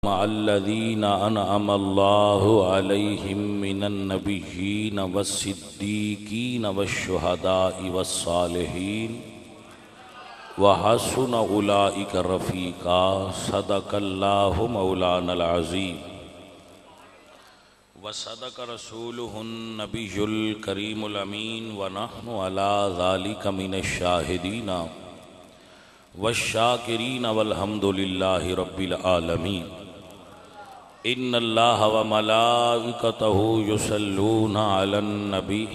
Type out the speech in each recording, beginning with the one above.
مع الذين أنعم الله عليهم من النبيين والصديقين والشهداء والصالحين وحسن أولئك رفيقا صدق الله مولانا العظيم وصدق رسوله النبي الكريم الأمين ونحن على ذلك من الشاهدين والشاكرين والحمد لله رب العالمين إن الله وملائكته يصلون على النبي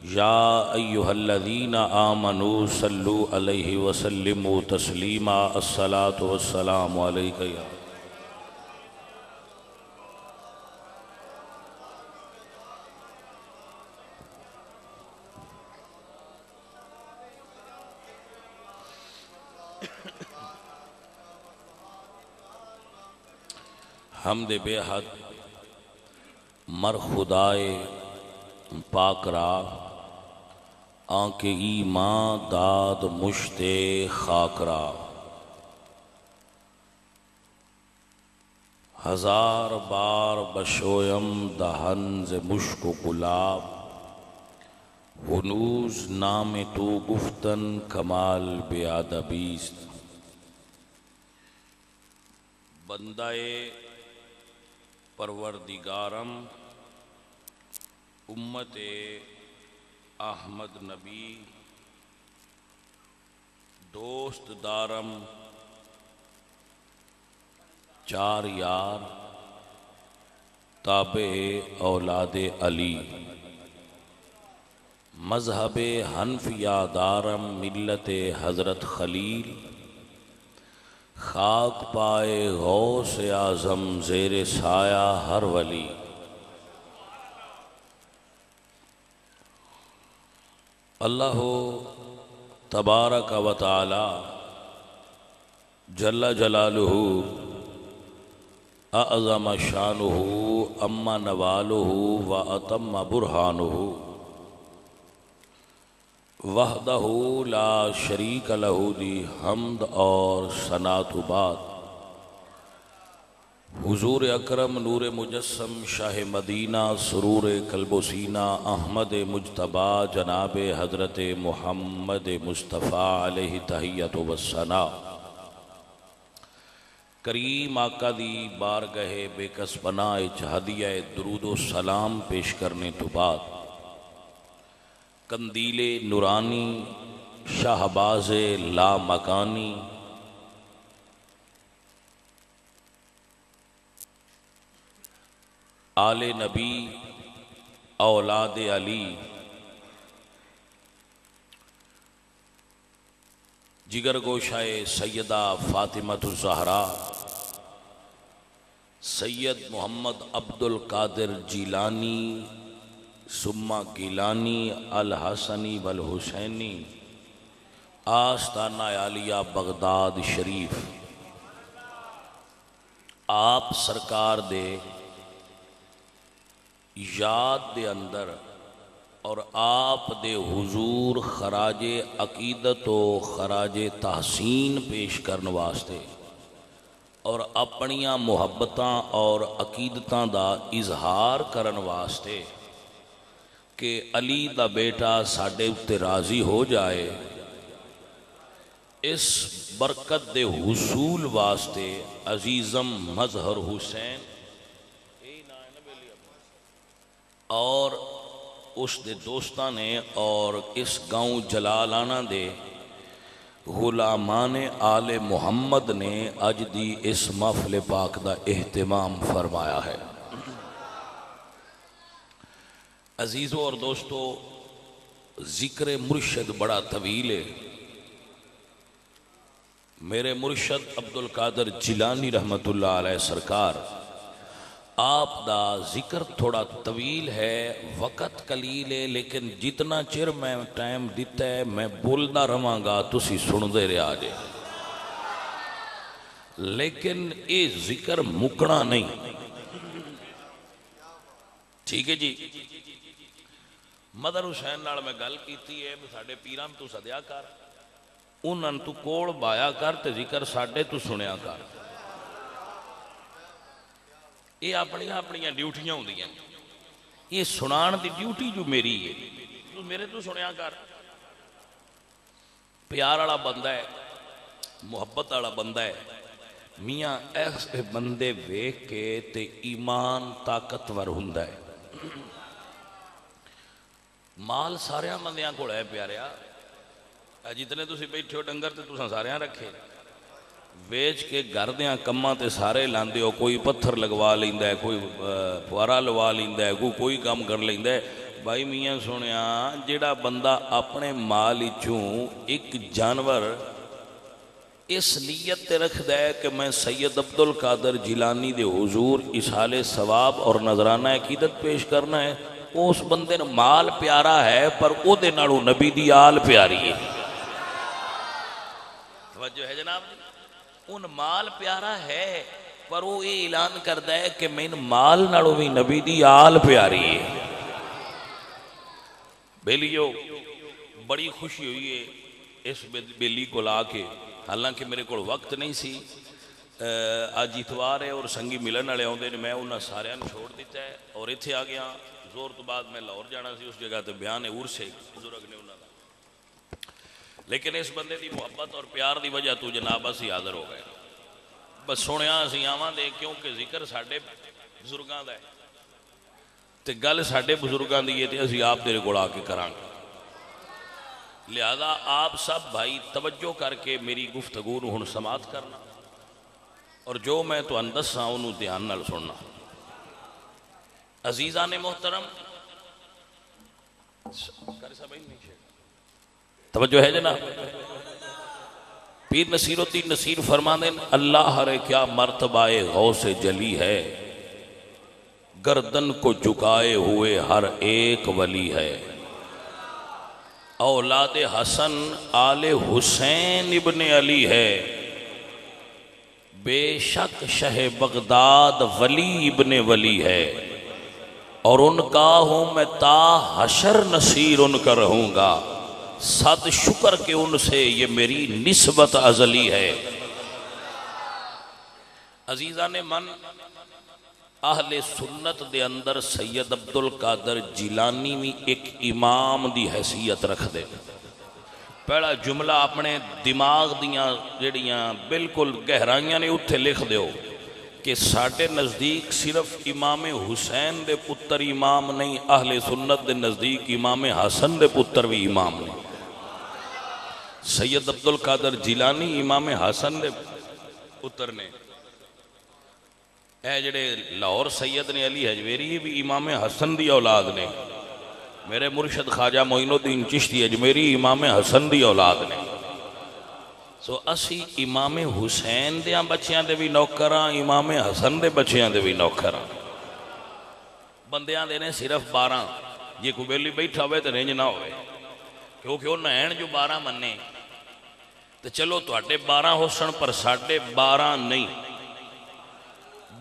يا أيها الذين آمنوا صلوا عليه وسلموا تسليما الصلاة والسلام عليك يا حمد بے حد مر خدائے پاک را آنکہ ایمان داد مشت خاک را ہزار بار بشویم دہن ز مشک و گلاب ہنوز نام تو گفتن کمال بے ادبیست بندائے پروردگارم امت احمد نبی دوست دارم چار یار تابع اولاد علی مذہب حنفیہ دارم ملت حضرت خلیل خاک پائے غوث اعظم زیر سایہ ہر ولی اللہ تبارک و تعالی جل جلالہ اعظم شانہ اما نوالہ و اتم برہانہ وحدہ لا شریک لہ دی حمد اور ثناء بعد حضور اکرم نور مجسم شاہ مدینہ سرور قلب و سینہ احمد مجتبی جناب حضرت محمد مصطفیٰ علیہ تحیت و ثناء کریم آقا دی بارگاہ بے کس پناہ ہدیہ درود و سلام پیش کرنے تو بعد قندیل نورانی شاہباز لا مکانی آل نبی اولاد علی جگر گوشائے سیدہ فاطمۃ الزہرا سید محمد عبد القادر جیلانی ثم گیلانی الحسنی والحسینی آستانہ عالیہ بغداد شریف آپ سرکار دے یاد دے اندر اور آپ دے حضور خراج عقیدت و خراج تحسین پیش کرن واسطے اور اپنیاں محبتاں اور عقیدتاں دا اظہار کرن واسطے کہ علی دا بیٹا ساڈے اتے راضی ہو جائے اس برکت دے حصول واسطے عزیزم مظہر حسین اور اس دے دوستاں نے اور اس گاؤں جلالانہ دے غلامان آل محمد نے اج دی اس محفل پاک دا اہتمام فرمایا ہے عزیزوں اور دوستو ذکر مرشد بڑا طویل ہے میرے مرشد عبد القادر جیلانی رحمت اللہ علیہ سرکار آپ دا ذکر تھوڑا طویل ہے وقت قلیل ہے لیکن جتنا چر میں ٹائم دیتا ہے میں بولنا رہاں گا تسی سن دے رہا جے لیکن یہ ذکر مکنا نہیں ٹھیک ہے جی مدر حسین نال میں گل کیتی ہے ساڈے پیران تو سدیا کر انہاں تو کوڑ بایا کر تے ذکر ساڈے تو سنیا کر یہ اپنی اپنی ڈیوٹیاں ہوندیاں، یہ سنان دی ڈیوٹی جو میری ہے، تو میرے تو سنیا کر۔ پیار والا بندہ ہے، محبت والا بندہ ہے، میاں ایسے بندے ویکھ کے تے ایمان طاقتور ہوندا ہے۔ مال سارے بندیاں کول ہے پیاریا، جتنے تسی بیٹھے ہو ڈنگر تے تساں سارے رکھے، ویچ کے گھر دیاں کماں تے سارے لاندے ہو، کوئی پتھر لگوا لیندا ہے، کوئی فوارا لوا لیندا ہے، کوئی کام کر لیندا ہے۔ بھائی میاں سنیا، جیڑا بندہ اپنے مال وچوں ایک جانور اس نیت تے رکھدا ہے کہ میں سید عبدالقادر جیلانی دے حضور اصحال ثواب اور نذرانہ عقیدت پیش کرنا ہے، اس بندے نے مال پیارا ہے پر او دے نالوں نبی دی آل پیاری ہے۔ توجہ ہے جناب، ان مال پیارا ہے پر وہ یہ اعلان کرتا ہے کہ میں مال نالوں بھی نبی دی آل پیاری ہے۔ بیلیو بڑی خوشی ہوئی ہے اس بیلی کو لا کے، حالانکہ میرے کو وقت نہیں سی، آج اتوار ہے اور سنگی ملن والے آتے ہیں، میں انہوں سارے چھوڑ دیتا ہے اور اتنے آ گیا۔ زور تو بعد میں لاہور جانا سی، اس جگہ تے بیان ہے عرس ہے بزرگ نے انہوں کا، لیکن اس بندے دی محبت اور پیار دی وجہ تو جناب اسی حاضر ہو گئے۔ بس سنیا اسی آواں دے، کیونکہ ذکر ساڈے بزرگاں دا ہے تے گل ساڈے بزرگاں دی ہے تے اسی آپ تیرے کول آ کے کران گے، لہذا آپ سب بھائی توجہ کر کے میری گفتگو نو ہن سماعت کرنا، اور جو میں تو دساں انہوں دھیان نال سننا۔ عزیزان محترم، توجہ ہے جناب، پیر نصیر الدین نصیر فرمانے اللہ ہرے کیا مرتبہ غوث جلی ہے، گردن کو جھکائے ہوئے ہر ایک ولی ہے، اولاد حسن آل حسین ابن علی ہے، بے شک شہ بغداد ولی ابن ولی ہے، اور ان کا ہوں میں تا حشر نصیر ان کا رہوں گا، صد شکر کہ ان سے یہ میری نسبت ازلی ہے۔ عزیزان من، اہل سنت دے اندر سید عبدالقادر جیلانی بھی ایک امام دی حیثیت رکھ دے۔ پہلا جملہ اپنے دماغ دیاں جڑیاں بالکل گہرائیاں نے اتھے لکھ دیو کہ ساڈے نزدیک صرف امام حسین دے پتر امام نہیں، اہل سنت دے نزدیک امام حسن دے پتر بھی امام نہیں۔ سید عبدالقادر جیلانی امام حسن دے پتر نے، اے جڑے لاہور سید نے علی حجویری بھی امام حسن دی اولاد نے، میرے مرشد خواجہ معین الدین چشتی اجمیری امام حسن دی اولاد نے، سو اسی امام حسین دیاں بچیاں دے بھی نوکراں، امام حسن دے بچیاں دے بھی نوکراں، بندیاں دے نے صرف 12، یہ کو بیلی بیٹھا ہوئے تو رینج نہ ہوئے، کیونکہ وہ نین جو 12 مننے تو چلو تو اٹھے 12 ہو سن پر ساڑھے 12 نہیں،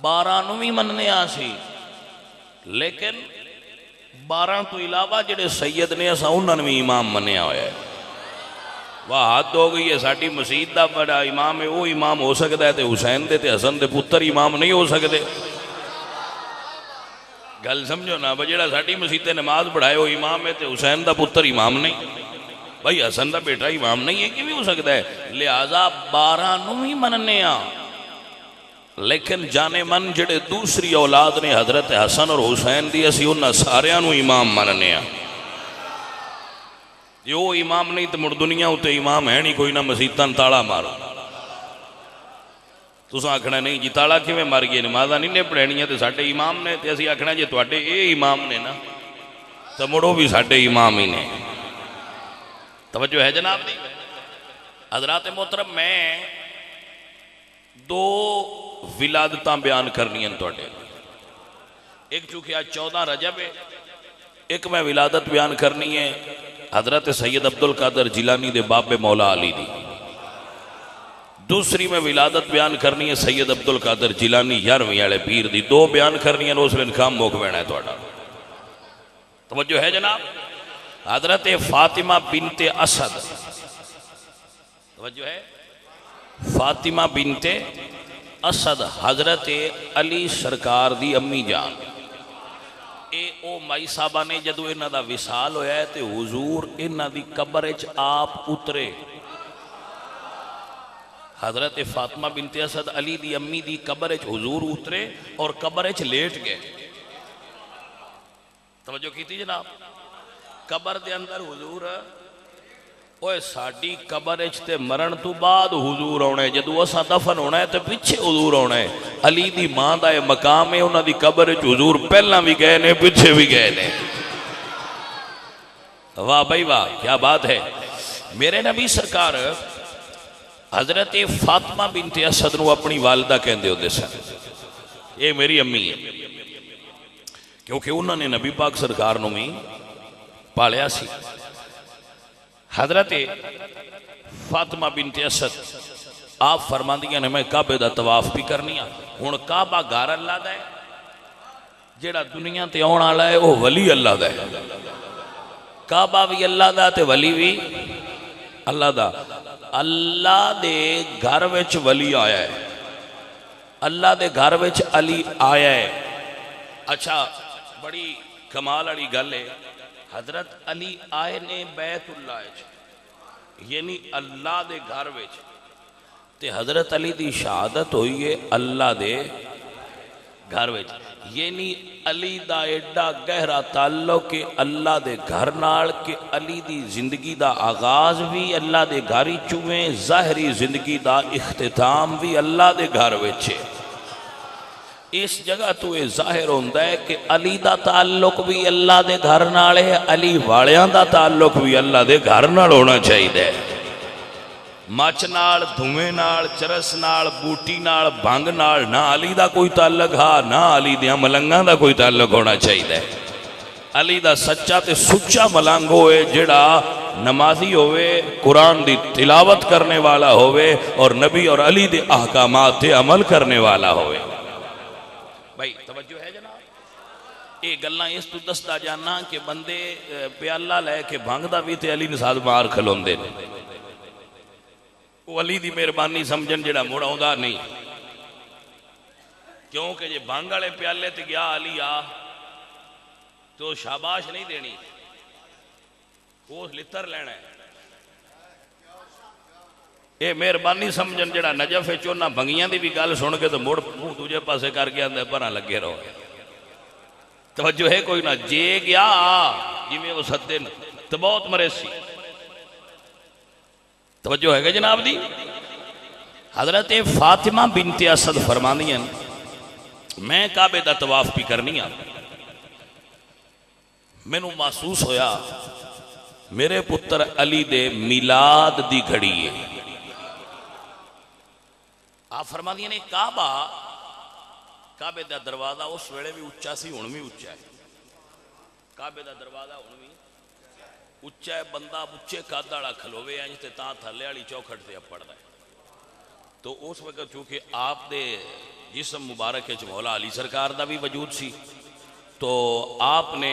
12 نو بھی مننے آسی، لیکن 12 تو علاوہ جڑے سید نے اسا انہوں نے بھی امام منیا ہویا ہے۔ وہ حد ہو گئی ہے، ساڑھی مسجد دا بڑا امام ہے، وہ امام ہو سکتا ہے تے حسین دے تے حسن دے پتر امام نہیں ہو سکتے۔ گل سمجھو نا، جڑا ساڑھی مسجد نماز پڑھائے وہ امام ہے تے حسین دا پتر امام نہیں، بھائی حسن دا بیٹا امام نہیں ہے، کی بھی ہو سکتا ہے؟ لہذا 12 نو ہی مننے آ، لیکن جانے من جڑے دوسری اولاد نے حضرت حسن اور حسین دی اسی انہاں ساریاں نو امام مننے آ۔ جو امام نہیں تو مڑ دنیا ہوتے امام ہے نہیں کوئی، نہ مسیطان تالا مارو، تو سا آکھنا نہیں جی تالا کی میں مار گئے، نمازہ نہیں نے پڑھنی ہے تو ساڑھے امام نے، تو اسی آکھنا جی توڑے اے امام نے نا تو مڑو بھی ساڑھے امام ہی نے۔ توجہ ہے جناب دی؟ حضرات محترم، میں 2 ولادتاں بیان کرنی ہیں توڑے، ایک چونکہ آج 14 رجب ہے، ایک میں ولادت بیان کرنی ہے حضرت سید عبدالقادر جیلانی دے باب مولا علی دی، دوسری میں ولادت بیان کرنی ہے سید عبدالقادر جیلانی 11ویں والے پیر دی، 2 بیان کرنی ہیں، اس میں کام موک بینا ہے توڑا۔ توجہ ہے جناب؟ حضرت فاطمہ بنت اسد، توجہ ہے؟ فاطمہ بنت اسد حضرت علی سرکار دی امی جان اے او مائی صاحبہ نے جدو انہاں دا وصال ہویا ہے تے حضور انہاں دی قبر وچ آپ اترے. حضرت فاطمہ بنت اسد علی دی امی دی قبر وچ حضور اترے اور قبر وچ لیٹ گئے. توجہ کیتی جناب؟ قبر دے اندر حضور اوے ساڈی قبر وچ تے مرن تو بعد حضور ہونا ہے، جدو اساں دفن ہونا ہے تے پیچھے حضور ہونا ہے. علی دی ماں دا مقام ہے، انہاں دی قبر وچ حضور پہلا بھی گئے نے پیچھے بھی گئے نے. واہ بھائی واہ، کیا بات ہے. میرے نبی سرکار حضرت فاطمہ بنت اسد نو اپنی والدہ کہندے ہوندے سن. یہ میری امی ہے کیونکہ انہوں نے نبی پاک سرکار نو بھی پالیا سی. حضرت فاطمہ بنت اسد آپ فرماندیاں نے میں کعبے دا طواف بھی کرنی ہاں. ہن کعبہ گھر اللہ دا ہے، جیڑا دنیا تے آن والا ہے وہ ولی اللہ دا ہے. کعبہ بھی اللہ دا تے ولی بھی اللہ دا. اللہ دے گھر وچ ولی آیا ہے، اللہ دے گھر وچ علی آیا ہے. اچھا بڑی کمال والی گل ہے، حضرت علی آئے نے بیت اللہ یعنی اللہ دے گھر وچ تے حضرت علی دی شہادت ہوئی ہے اللہ دے گھر وچ. یعنی علی دا ایڈا گہرا تعلق کہ اللہ دے گھر نال کہ علی دی زندگی دا آغاز بھی اللہ دے گھر ہی چویں، ظاہری زندگی دا اختتام بھی اللہ دے گھر وچ ہے. اس جگہ تو یہ ظاہر ہوتا ہے کہ علی دا تعلق بھی اللہ دے گھر نال ہے، علی والیاں دا تعلق بھی اللہ دے گھر نال ہونا چاہیے. مچ نال، دھویں نال، چرس نال، بوٹی نال، بھنگ نال نہ علی دا کوئی تعلق ہا، نہ علی دیاں ملنگاں دا کوئی تعلق ہونا چاہیے. علی دا سچا تے سچا ملنگ ہوئے جڑا نمازی ہوئے، قرآن دی تلاوت کرنے والا ہوئے اور نبی اور علی دے احکامات تے عمل کرنے والا ہوئے. بھائی توجہ ہے جناب؟ یہ گلاں اس تو دستا جانا کہ بندے پیالہ لے کے بھنگ دا بھی تے علی نساد مار کھلوندے نے. وہ علی دی مہربانی سمجھن جڑا مڑ آوندا نہیں، کیونکہ جے بھنگ والے پیالے تے گیا علی آ تو شاباش نہیں دینی، وہ لتر لینا ہے. اے مہربانی سمجھن جڑا نجف ہے چونہ بھنگیاں دی بھی گل سن کے تو مڑ منہ دوجے پاسے کر کے اندر پرا لگے رہو. توجہ ہے کوئی نہ؟ جے گیا جی میں وہ سدن تو بہت مریسی. توجہ ہے گا جناب دی؟ حضرت فاطمہ بنت اسد فرماندیاں میں کعبے دا طواف بھی کرنی ہاں. مینوں محسوس ہویا میرے پتر علی دے میلاد دی گھڑی ہے. آپ فرماندیاں نے کعبے دا دروازہ اس ویلے بھی اچھا سی، ہن بھی اچھا ہے. کعبے دا دروازہ ہن بھی اچھا ہے. بندہ اچھے قد والا کھلوے انج تے تاں تھلے والی چوکھٹ تے پڑدا ہے. تو اس وقت چونکہ آپ دے جسم مبارک وچ مولا علی سرکار دا بھی وجود سی تو آپ نے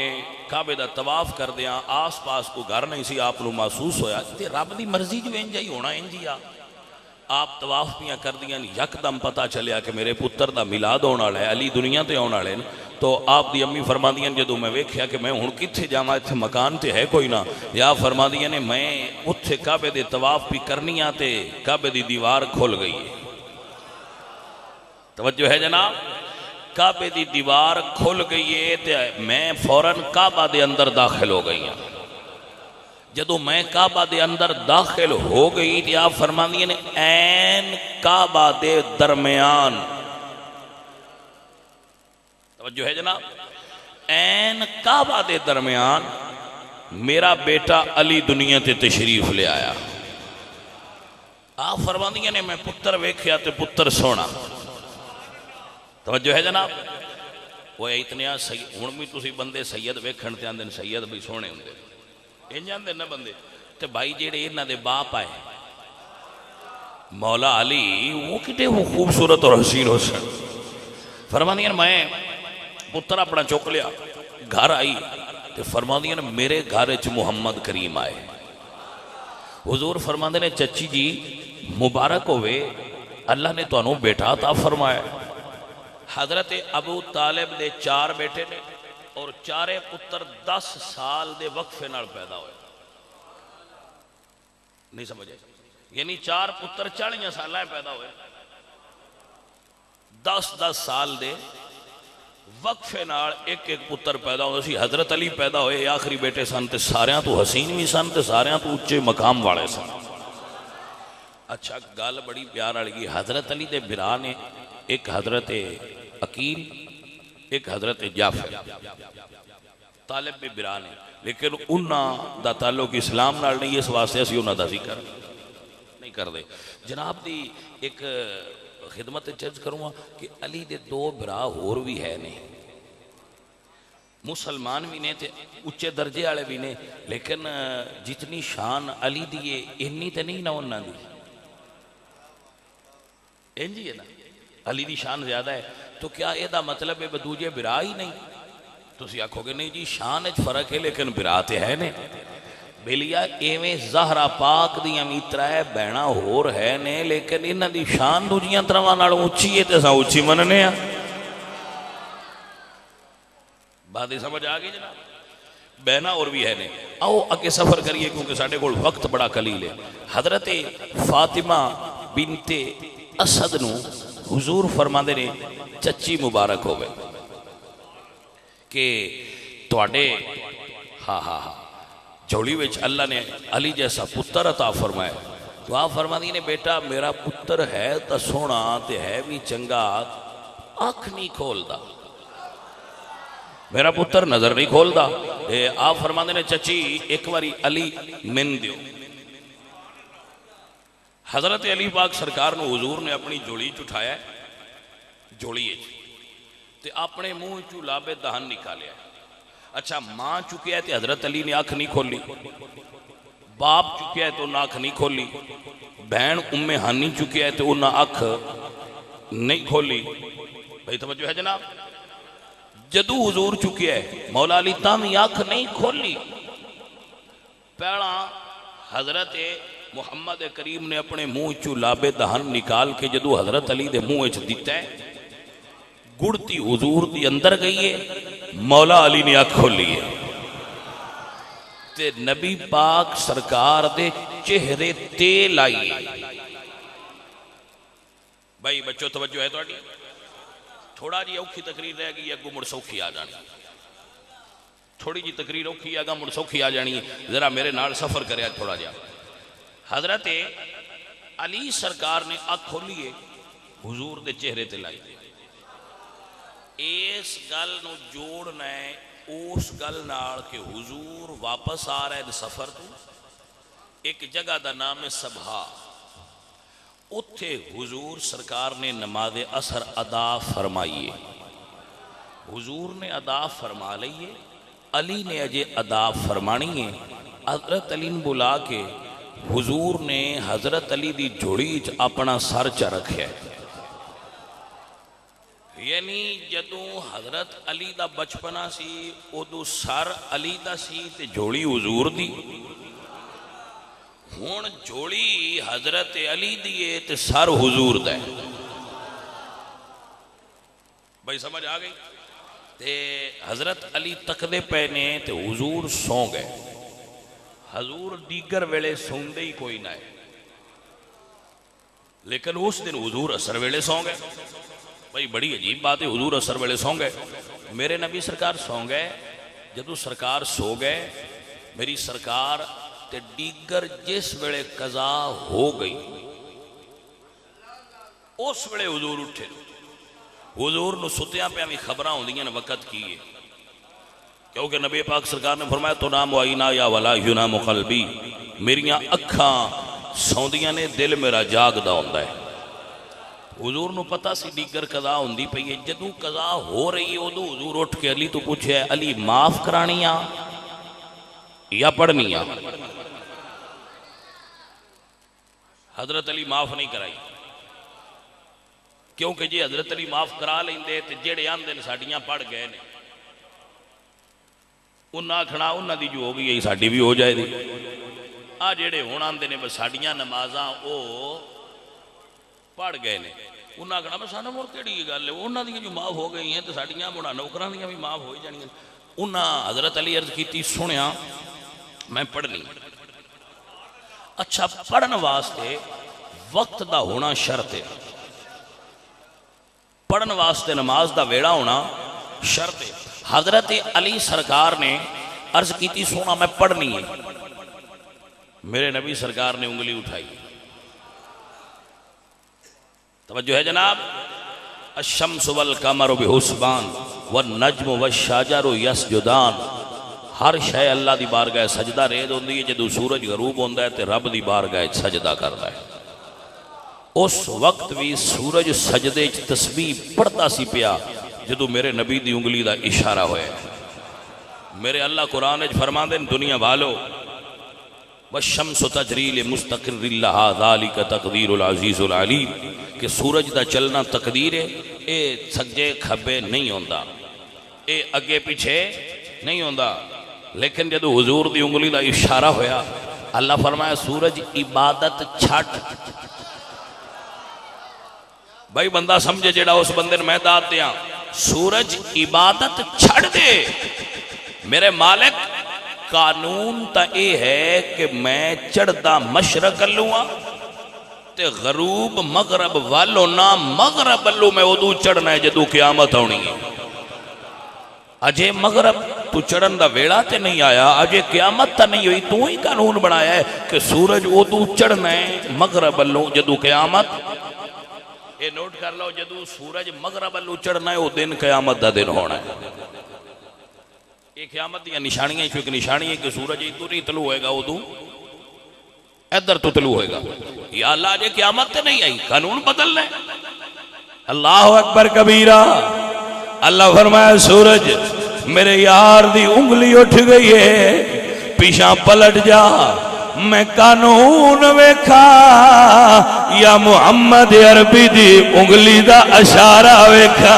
کعبے دا طواف کر دیاں آس پاس کو گھر نہیں سی. آپ نو محسوس ہویا تے رب دی مرضی جو انج ہی ہونا انج ہی آ. آپ طواف پیاں کر دیاں یک دم پتہ چلیا کہ میرے پتر دا میلاد ہونا ہے، علی دنیا تے ہونا ہے. تو آپ دی امی فرماندیاں جدو میں ویکھیا کہ میں ہن کتھے جاواں، ایتھے مکان تے ہے کوئی نہ. یا فرماندیاں نے میں اوتھے کعبے دے طواف بھی کرنی آ تے کعبے دی دیوار کھل گئی ہے. توجہ ہے جناب؟ کعبے دی دیوار کھل گئی ہے تے میں فوراً کعبہ دے اندر داخل ہو گئی ہوں. جدو میں کعبہ دے اندر داخل ہو گئی تے آپ فرماندیاں نے این کعبہ دے درمیان، توجہ ہے جناب، این کعبہ دے درمیان میرا بیٹا علی دنیا تے تشریف لے آیا. آپ فرماندیاں نے میں پتر ویکھیا تے پتر سونا. توجہ ہے جناب؟ وہ اتنے ہن بھی تسی بندے سید ویکھن تے آندے سید بھی سونے ہوندے ان جاندے نہ بندے تے بھائی جیڑے انہاں دے باپ آئے مولا علی وہ کتے وہ خوبصورت اور حسین ہو سن. فرماندیاں میں پتر اپنا چک لیا، گھر آئی تے فرماندیاں میرے گھر وچ محمد کریم آئے. حضور فرماندے نے چچی جی مبارک ہوئے اللہ نے تانوں بیٹا عطا فرمایا. حضرت ابو طالب دے 4 بیٹے نے اور 4 پتر 10 سال دے وقفے نال پیدا ہوئے. نہیں سمجھے؟ یعنی 4 پتر 40 سالہ پیدا ہوئے. 10 سال دے وقفے نال ایک پتر پیدا ہوئے سی. حضرت علی پیدا ہوئے آخری بیٹے سن تے ساریاں تو حسین بھی سن تے ساریاں تو اچھے مقام والے سن. اچھا گل بڑی پیار والی گئی. حضرت علی دے برا نے ایک حضرت عقیل ایک حضرت جعفر طالب میں برا نے, لیکن انہاں دا تعلق اسلام نال نہیں, اس واسطے اسی انہاں دا ذکر نہیں کر دے. جناب دی ایک خدمت چرچ کروں گا کہ علی دے 2 برا اور بھی ہے نہیں, مسلمان بھی نے تے اچھے درجے والے بھی نے, لیکن جتنی شان علی دی ہے انی تے نہیں نہ انہاں دی. انجی ہے نا, علی دی شان زیادہ ہے. تو کیا یہ دا مطلب ہے بدوجے برا ہی نہیں؟ تو اسی آکھو گے نہیں جی شان اچ فرق ہے لیکن برا تے ہے نے. بیلیا ایویں زہرا پاک دیاں میترا ہے بہنا ہور ہے نے, لیکن انہاں دی شان دوجیاں ترواں نال اونچی ہے تے اساں اونچی مننے ہاں. بات سمجھ آ گئی جناب؟ بہنا اور بھی ہے نے. آؤ اگے سفر کریے کیونکہ ساڈے کول وقت بڑا قلیل ہے. حضرت فاطمہ بنت اسد نو حضور فرماندے نے چچی مبارک ہوئے کہ تواڈے جوڑی وچ اللہ نے علی جیسا پتر عطا فرمایا. تو آپ فرماندی نے بیٹا میرا پتر ہے تا سونا تے ہے بھی چنگا, اکھ نہیں کھولدا, میرا پتر نظر نہیں کھولدا. آپ فرماندے نے چچی ایک باری علی من دیو. حضرت علی پاک سرکار نو حضور نے اپنی جوڑی چٹھایا, جوڑی تے اپنے منہ چو لابے دہن نکالیا. اچھا ماں چکیا ہے تے حضرت علی نے آنکھ نہیں کھولی, باپ چکیا ہے تو انہیں آنکھ نہیں کھولی, بہن ام ہانی چکیا ہے تو انہیں آنکھ نہیں کھولی. بھائی توجہ ہے جناب؟ جدو حضور چکیا ہے مولا علی تامی آنکھ نہیں کھولی. پہلا حضرت محمد کریم نے اپنے منہ چو لابے دہن نکال کے جدو حضرت علی دے منہ اچ دیتا ہے, گڑتی حضور دی اندر گئی ہے, مولا علی نے آنکھ کھولی ہے تے نبی پاک سرکار دے چہرے تیل آئی ہے. بھائی بچوں توجہ ہے تو آٹی تھوڑا جی اوکھی تقریر رہ گئی, اگو مڑ سوکھی آ جانی, تھوڑی جی تقریر اوکھی آگا مڑ سوکھی آ جانی ہے. ذرا میرے نال سفر کریا تھوڑا جا. حضرت علی سرکار نے آنکھ کھولی ہے, حضور دے چہرے تے لائی. اس گل نو جوڑنا ہے اس گل نال کہ حضور واپس آ رہے ہیں سفر تو, ایک جگہ دا نام ہے سبھا, اتھے حضور سرکار نے نماز اثر ادا فرمائیے. حضور نے ادا فرما لئیے, علی نے اجے ادا فرمانی ہے. حضرت علی نے بلا کے حضور نے حضرت علی دی جھوڑی اپنا سر چا رکھے. یعنی جدوں حضرت علی دا بچپنا سی ادو سر علی دا سی تے جھوڑی حضور دی. ہون جھوڑی حضرت علی دیئے تے سر حضور دے. بھائی سمجھ آ گئی؟ تے حضرت علی تقدے پہنے تے حضور سو گئے. حضور دیگر ویلے سوندے ہی کوئی نہ ہے, لیکن اس دن حضور اثر ویلے سو گئے. بھائی بڑی عجیب بات ہے, حضور اثر ویلے سو گئے. میرے نبی سرکار سو گئے. جدو سرکار سو گئے میری سرکار تے دیگر جس ویلے قضا ہو گئی اس ویلے حضور اٹھے. حضور نو ستیاں پہ ہمیں خبراں ہوندیاں نے وقت کی ہے, کیونکہ نبی پاک سرکار نے فرمایا تو نام وائنا یا ولا ینام قلبی, میریاں اکھاں سوندیاں نے دل میرا جاگ دا ہوندا ہے. حضور نو پتا سی دیگر قضا ہوندی پئی ہے. جدو قضا ہو رہی ہے ادو حضور اٹھ کے علی تو پوچھے علی معاف کرانی آ یا پڑھنی آ؟ حضرت علی معاف نہیں کرائی, کیونکہ جی حضرت علی معاف کرا لیں دے تے جیڑے آندے نے ساڑیاں پڑھ گئے نے انہاں کھڑا انہاں دی جو ہو گئی ہے ساڑی بھی ہو جائے دی. آ جیڑے ہون آندے نے بس ساڑیاں نمازاں او پڑھ گئے نے انہاں کہنا میں سانو مڑ کیڑی گل ہے انہاں دی جو معاف ہو گئی ہیں تے ساڈیاں مڑا نوکراں دی بھی معاف ہو جانیاں انہاں حضرت علی عرض کیتی سنیا میں پڑھنی اچھا پڑھن واسطے وقت دا ہونا شرط ہے پڑھن واسطے نماز دا ویڑا ہونا شرط ہے حضرت علی سرکار نے عرض کیتی سونا میں پڑھنی ہے میرے نبی سرکار نے انگلی اٹھائی توجہ ہے جناب الشمس والقمر بحسبان والنجم والشجر یسجدان ہر شے اللہ دی بارگاہ سجدہ رید ہوندی ہے جدو سورج غروب ہوندا ہے تے رب دی بارگاہ سجدہ کردا ہے اس وقت بھی سورج سجدے چ تسبیح پڑھتا سی پیا جدو میرے نبی دی انگلی دا اشارہ ہویا میرے اللہ قرآن وچ فرماندے دنیا والو والشمس تجری لمستقر لها ذالک تقدیر العزیز العلیم کہ سورج دا چلنا تقدیر ہے اے سجے کھبے نہیں ہوندا اے اگے پیچھے نہیں ہوندا لیکن جدو حضور دی انگلی دا اشارہ ہویا اللہ فرمایا سورج عبادت چھٹ بھائی بندہ سمجھے جڑا اس بندے میں داد دیا سورج عبادت چھڑ دے میرے مالک قانون تا اے ہے کہ میں چڑھدا مشرق لوں تے غروب مغرب والو نا مغرب لوں میں ادو چڑھنا ہے جدو قیامت ہونی ہے اجے مغرب تو چڑھن دا ویڑا تے نہیں آیا اجے قیامت تا نہیں ہوئی تو ہی قانون بنایا ہے کہ سورج ادو چڑھنا ہے مغرب لوں جدو قیامت اے نوٹ کر لو جدو سورج مغرب لوں چڑھنا ہے وہ دن قیامت دا دن ہونا ہے یہ قیامت یا نشانیاں ایک نشانی ہے کہ سورج ادھر نہیں طلوع ہوئے گا ادھر ادھر تو طلوع ہوئے گا یا اللہ جے قیامت تے نہیں آئی قانون بدل لے اللہ اکبر کبیرہ اللہ فرمایا سورج میرے یار دی انگلی اٹھ گئی ہے پیچھا پلٹ جا میں قانون ویکھا یا محمد عربی دی انگلی دا اشارہ ویکھا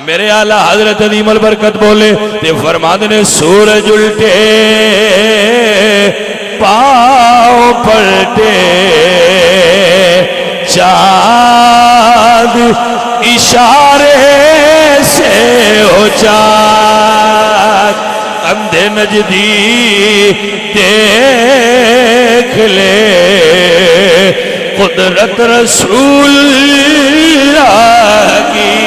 میرے آلہ حضرت عظیم البرکت بولے تے فرماتے نے سورج الٹے پاؤ پلٹے چاند اشارے سے ہو چاند اندھے نجدی دیکھ لے قدرت رسول اللہ کی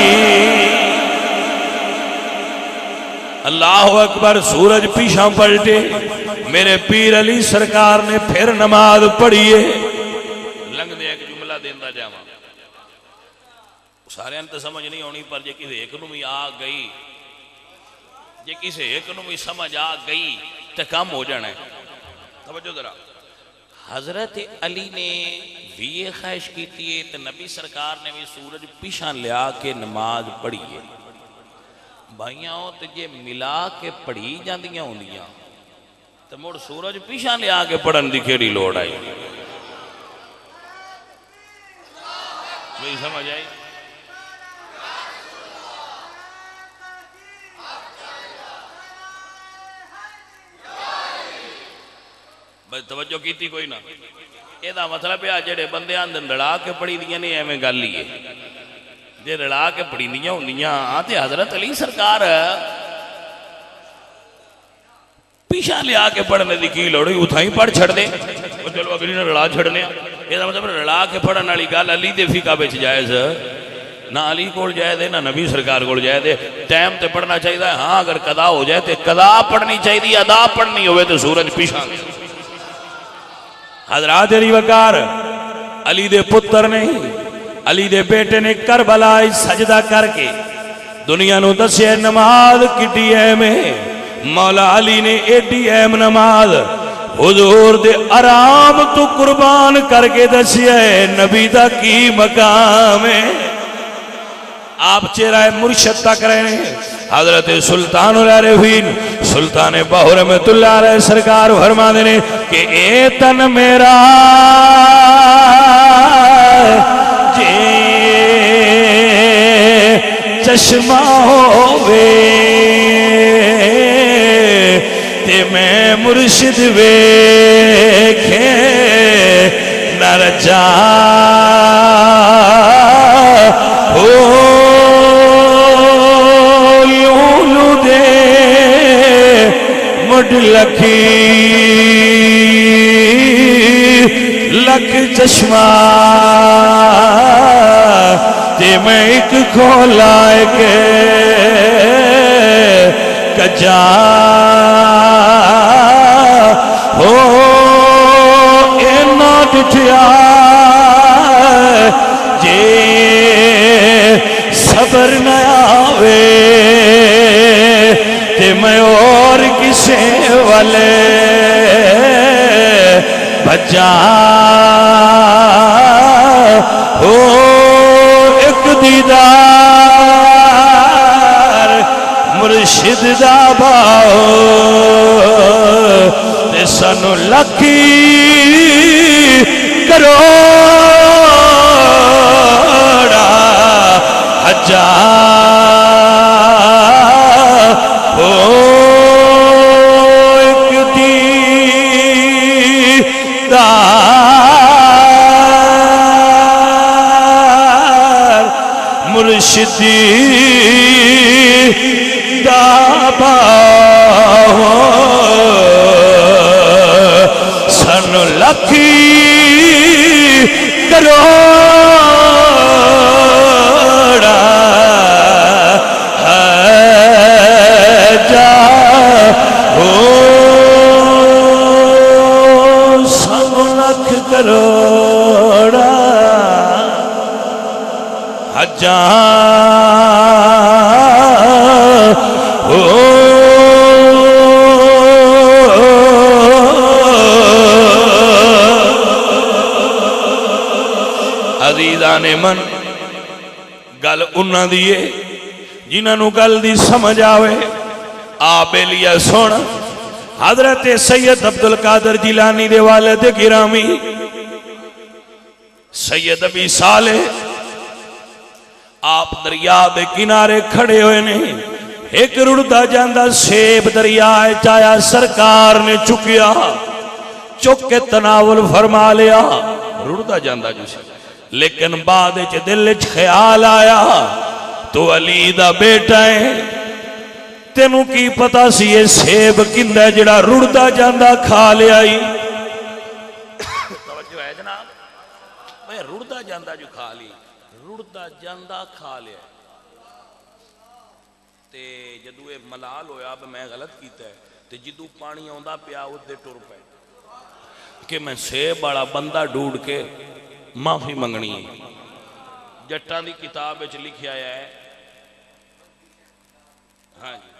اللہ اکبر سورج پیچھا پلٹے میرے پیر علی سرکار نے پھر نماز پڑھیے لنگ دے ایک جملہ دیندہ جاما سارے انت سمجھ نہیں ہونی پر جے کسی ایک نو بھی آ گئی جے کسی ایک نو بھی سمجھ آ گئی تو کم ہو جانا ہے توجہ ذرا حضرت علی نے بھی یہ خواہش کی تھی تو نبی سرکار نے بھی سورج پیچھا لیا کے نماز پڑھی ہے بھائیاں تو یہ ملا کے پڑھی جاندیاں ہوندیاں تو مڑ سورج پیچھا لیا کے پڑھن دی کیڑی لوڑ آئی بھئی سمجھ آئی بھئی توجہ کیتی کوئی نہ یہ دا مطلب ہے جڑے بندے آندن لڑا کے پڑھی دیاں نہیں ایویں گل ہی ہے جے لڑا کے پڑھی دیاں ہوندیاں آتے حضرت علی سرکار پیچھا لیا کے پڑھنے دی کی لوڑی اتھائی پڑھ چھڑ دے چلو اگلی نے لڑا چھڑنے یہ دا مطلب لڑا کے پڑھن والی گل علی دے فقہ وچ جائز نہ علی کول جائے دے نہ نبی سرکار کول جائے دے ٹائم تے پڑھنا چاہیے ہاں اگر قضا ہو جائے تے قضا پڑھنی چاہیے ادا پڑھنی ہوئے تو سورج پیچھا حضرات علی وقار علی دے پتر نے علی دے بیٹے نے کربلا سجدہ کر کے دنیا نو دسے نماز کٹی اہم ہے مولا علی نے ایڈی اہم نماز حضور دے آرام تو قربان کر کے دسے نبی دا کی مقام ہے آپ چہرہ مرشد تک رہے ہیں حضرت سلطان العارفین سلطان باہو رحمت اللہ علیہ سرکار فرما دینے کہ اے تن میرا جے چشمہ ہووے تے میں مرشد ویکھے نہ رجا لکھی لکھ چشمہ تے میں ایک کھولا کے کجا ہو اینا ڈٹھیا جے صبر نہ آوے تے میں اور کسے والے بجا ہو ایک دیدار مرشد دا باؤ تے سنو لکھی کروڑا ہزار ہو ایک دیدار مرشدی دا باؤ سن لکھی کروڑا ہزار ہو سن لکھ کروڑا ہزار ہو عزیزان من گل انہاں دیئے جنہاں نو گل دی سمجھ آوے آبیلیہ سن حضرت سید عبدالقادر جیلانی دے والد گرامی سید ابی صالح آپ دریا دے کنارے کھڑے ہوئے نے ایک رڑتا جاندہ سیب دریا چایا سرکار نے چکیا چک کے تناول فرما لیا رڑتا جاندہ جو سے لیکن بعد دل خیال آیا تو علی دا بیٹا ہے تینوں کی پتا سی یہ سیب کندہ جڑا رڑتا جاندہ کھا لے آئی توجہ ہے جناب میں رڑتا جاندہ جو کھا لی رڑتا جاندہ کھا لے آئی تے جدو اے ملال ہویا اب میں غلط کیتا ہے تے جدو پانی ہوندہ پیا اس دے ٹور پہ کہ میں سیب بڑا بندہ ڈوڑ کے معافی منگنی ہے جٹان دی کتاب وچ لکھیا ہے ہاں جی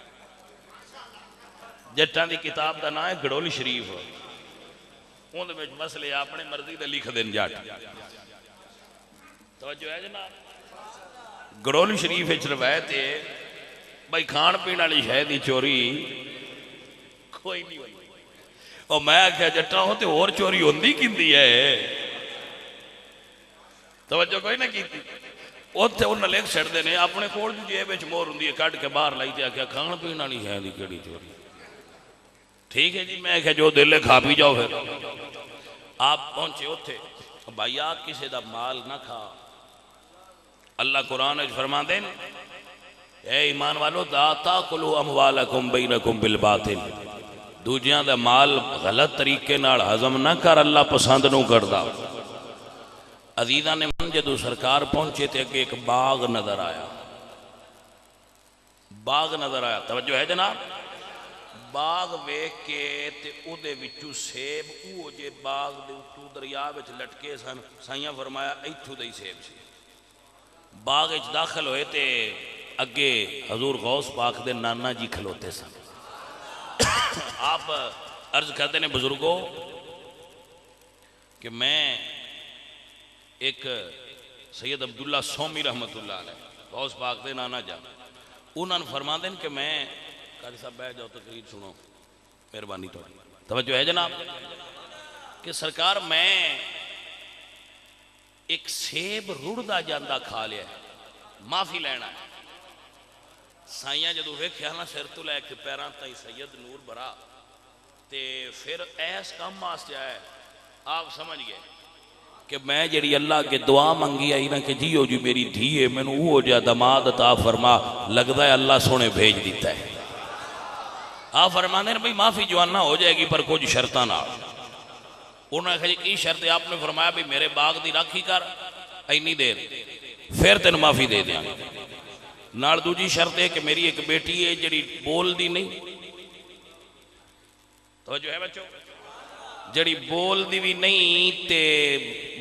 جٹان دی کتاب دا نام ہے گڑولی شریف اون دے وچ مسئلے اپنے مرضی دے لکھ دین جٹ توجہ ہے جناب گڑولی شریف وچ روایت ہے بھائی کھان پین والی شے دی چوری کوئی نہیں ہوئی اور میں آکھیا جٹا ہو تے اور چوری ہوندی کیندی ہے توجہ کوئی نہ کیتی اوتھے انہاں لکھ چھڑدے نے اپنے کول دی جیب وچ مور ہوندی ہے کڈ کے باہر لائی تے آکھیا کھان پین والی شے دی کیڑی چوری ٹھیک ہے جی میں کہ جو دل ہے کھا پی جاؤ پھر آپ پہنچے اوتھے بھائی آپ کسی دا مال نہ کھا اللہ قرآن وچ فرما دین اے ایمان والو لا تاکلوا اموالکم بینکم بالباطل دوجیاں دا مال غلط طریقے نال ہضم نہ کر اللہ پسند نو کردا عزیزاں نے من جدو سرکار پہنچے تے کہ ایک باغ نظر آیا توجہ ہے جناب باغ ویکھ کے تے او دے وچوں سیب او جے باغ دے اتوں دریا وچ لٹکے سن سائیاں فرمایا ایتھوں دے سیب سی باغ وچ داخل ہوئے تے اگے حضور غوث پاک دے نانا جی کھلوتے سن آپ عرض کرتے ہیں بزرگوں کہ میں ایک سید عبداللہ سومی رحمت اللہ علیہ غوث پاک دے نانا جا انہوں نے فرما دیں کہ میں قاری صاحب بیٹھ جاؤ تقریر سنو مہربانی توجہ ہے جناب کہ سرکار میں ایک سیب رڑدا جاندہ کھا لیا ہے معافی لینا ہے سائیاں جدو ویکھیا نا سر تو لے کے پیران تائی سید نور برا تے پھر ایس کم واسطے آئے آپ سمجھ گئے کہ میں جڑی اللہ کے دعا منگی آئی نا کہ جیو جی میری دھیے میں نے وہ جا دماد عطا فرما لگتا ہے اللہ سونے بھیج دیتا ہے آپ فرمانے ہیں بھئی معافی جواننا ہو جائے گی پر کچھ شرطاں نہ. انہوں نے کہا جی کی شرط ہے؟ آپ نے فرمایا بھی میرے باغ دی راکھی کر اینی دیر پھر تین معافی دے دیا. نال دوجی شرط ہے کہ میری ایک بیٹی ہے جڑی بول دی نہیں، توجہ ہے بچوں، جڑی بول دی بھی نہیں تے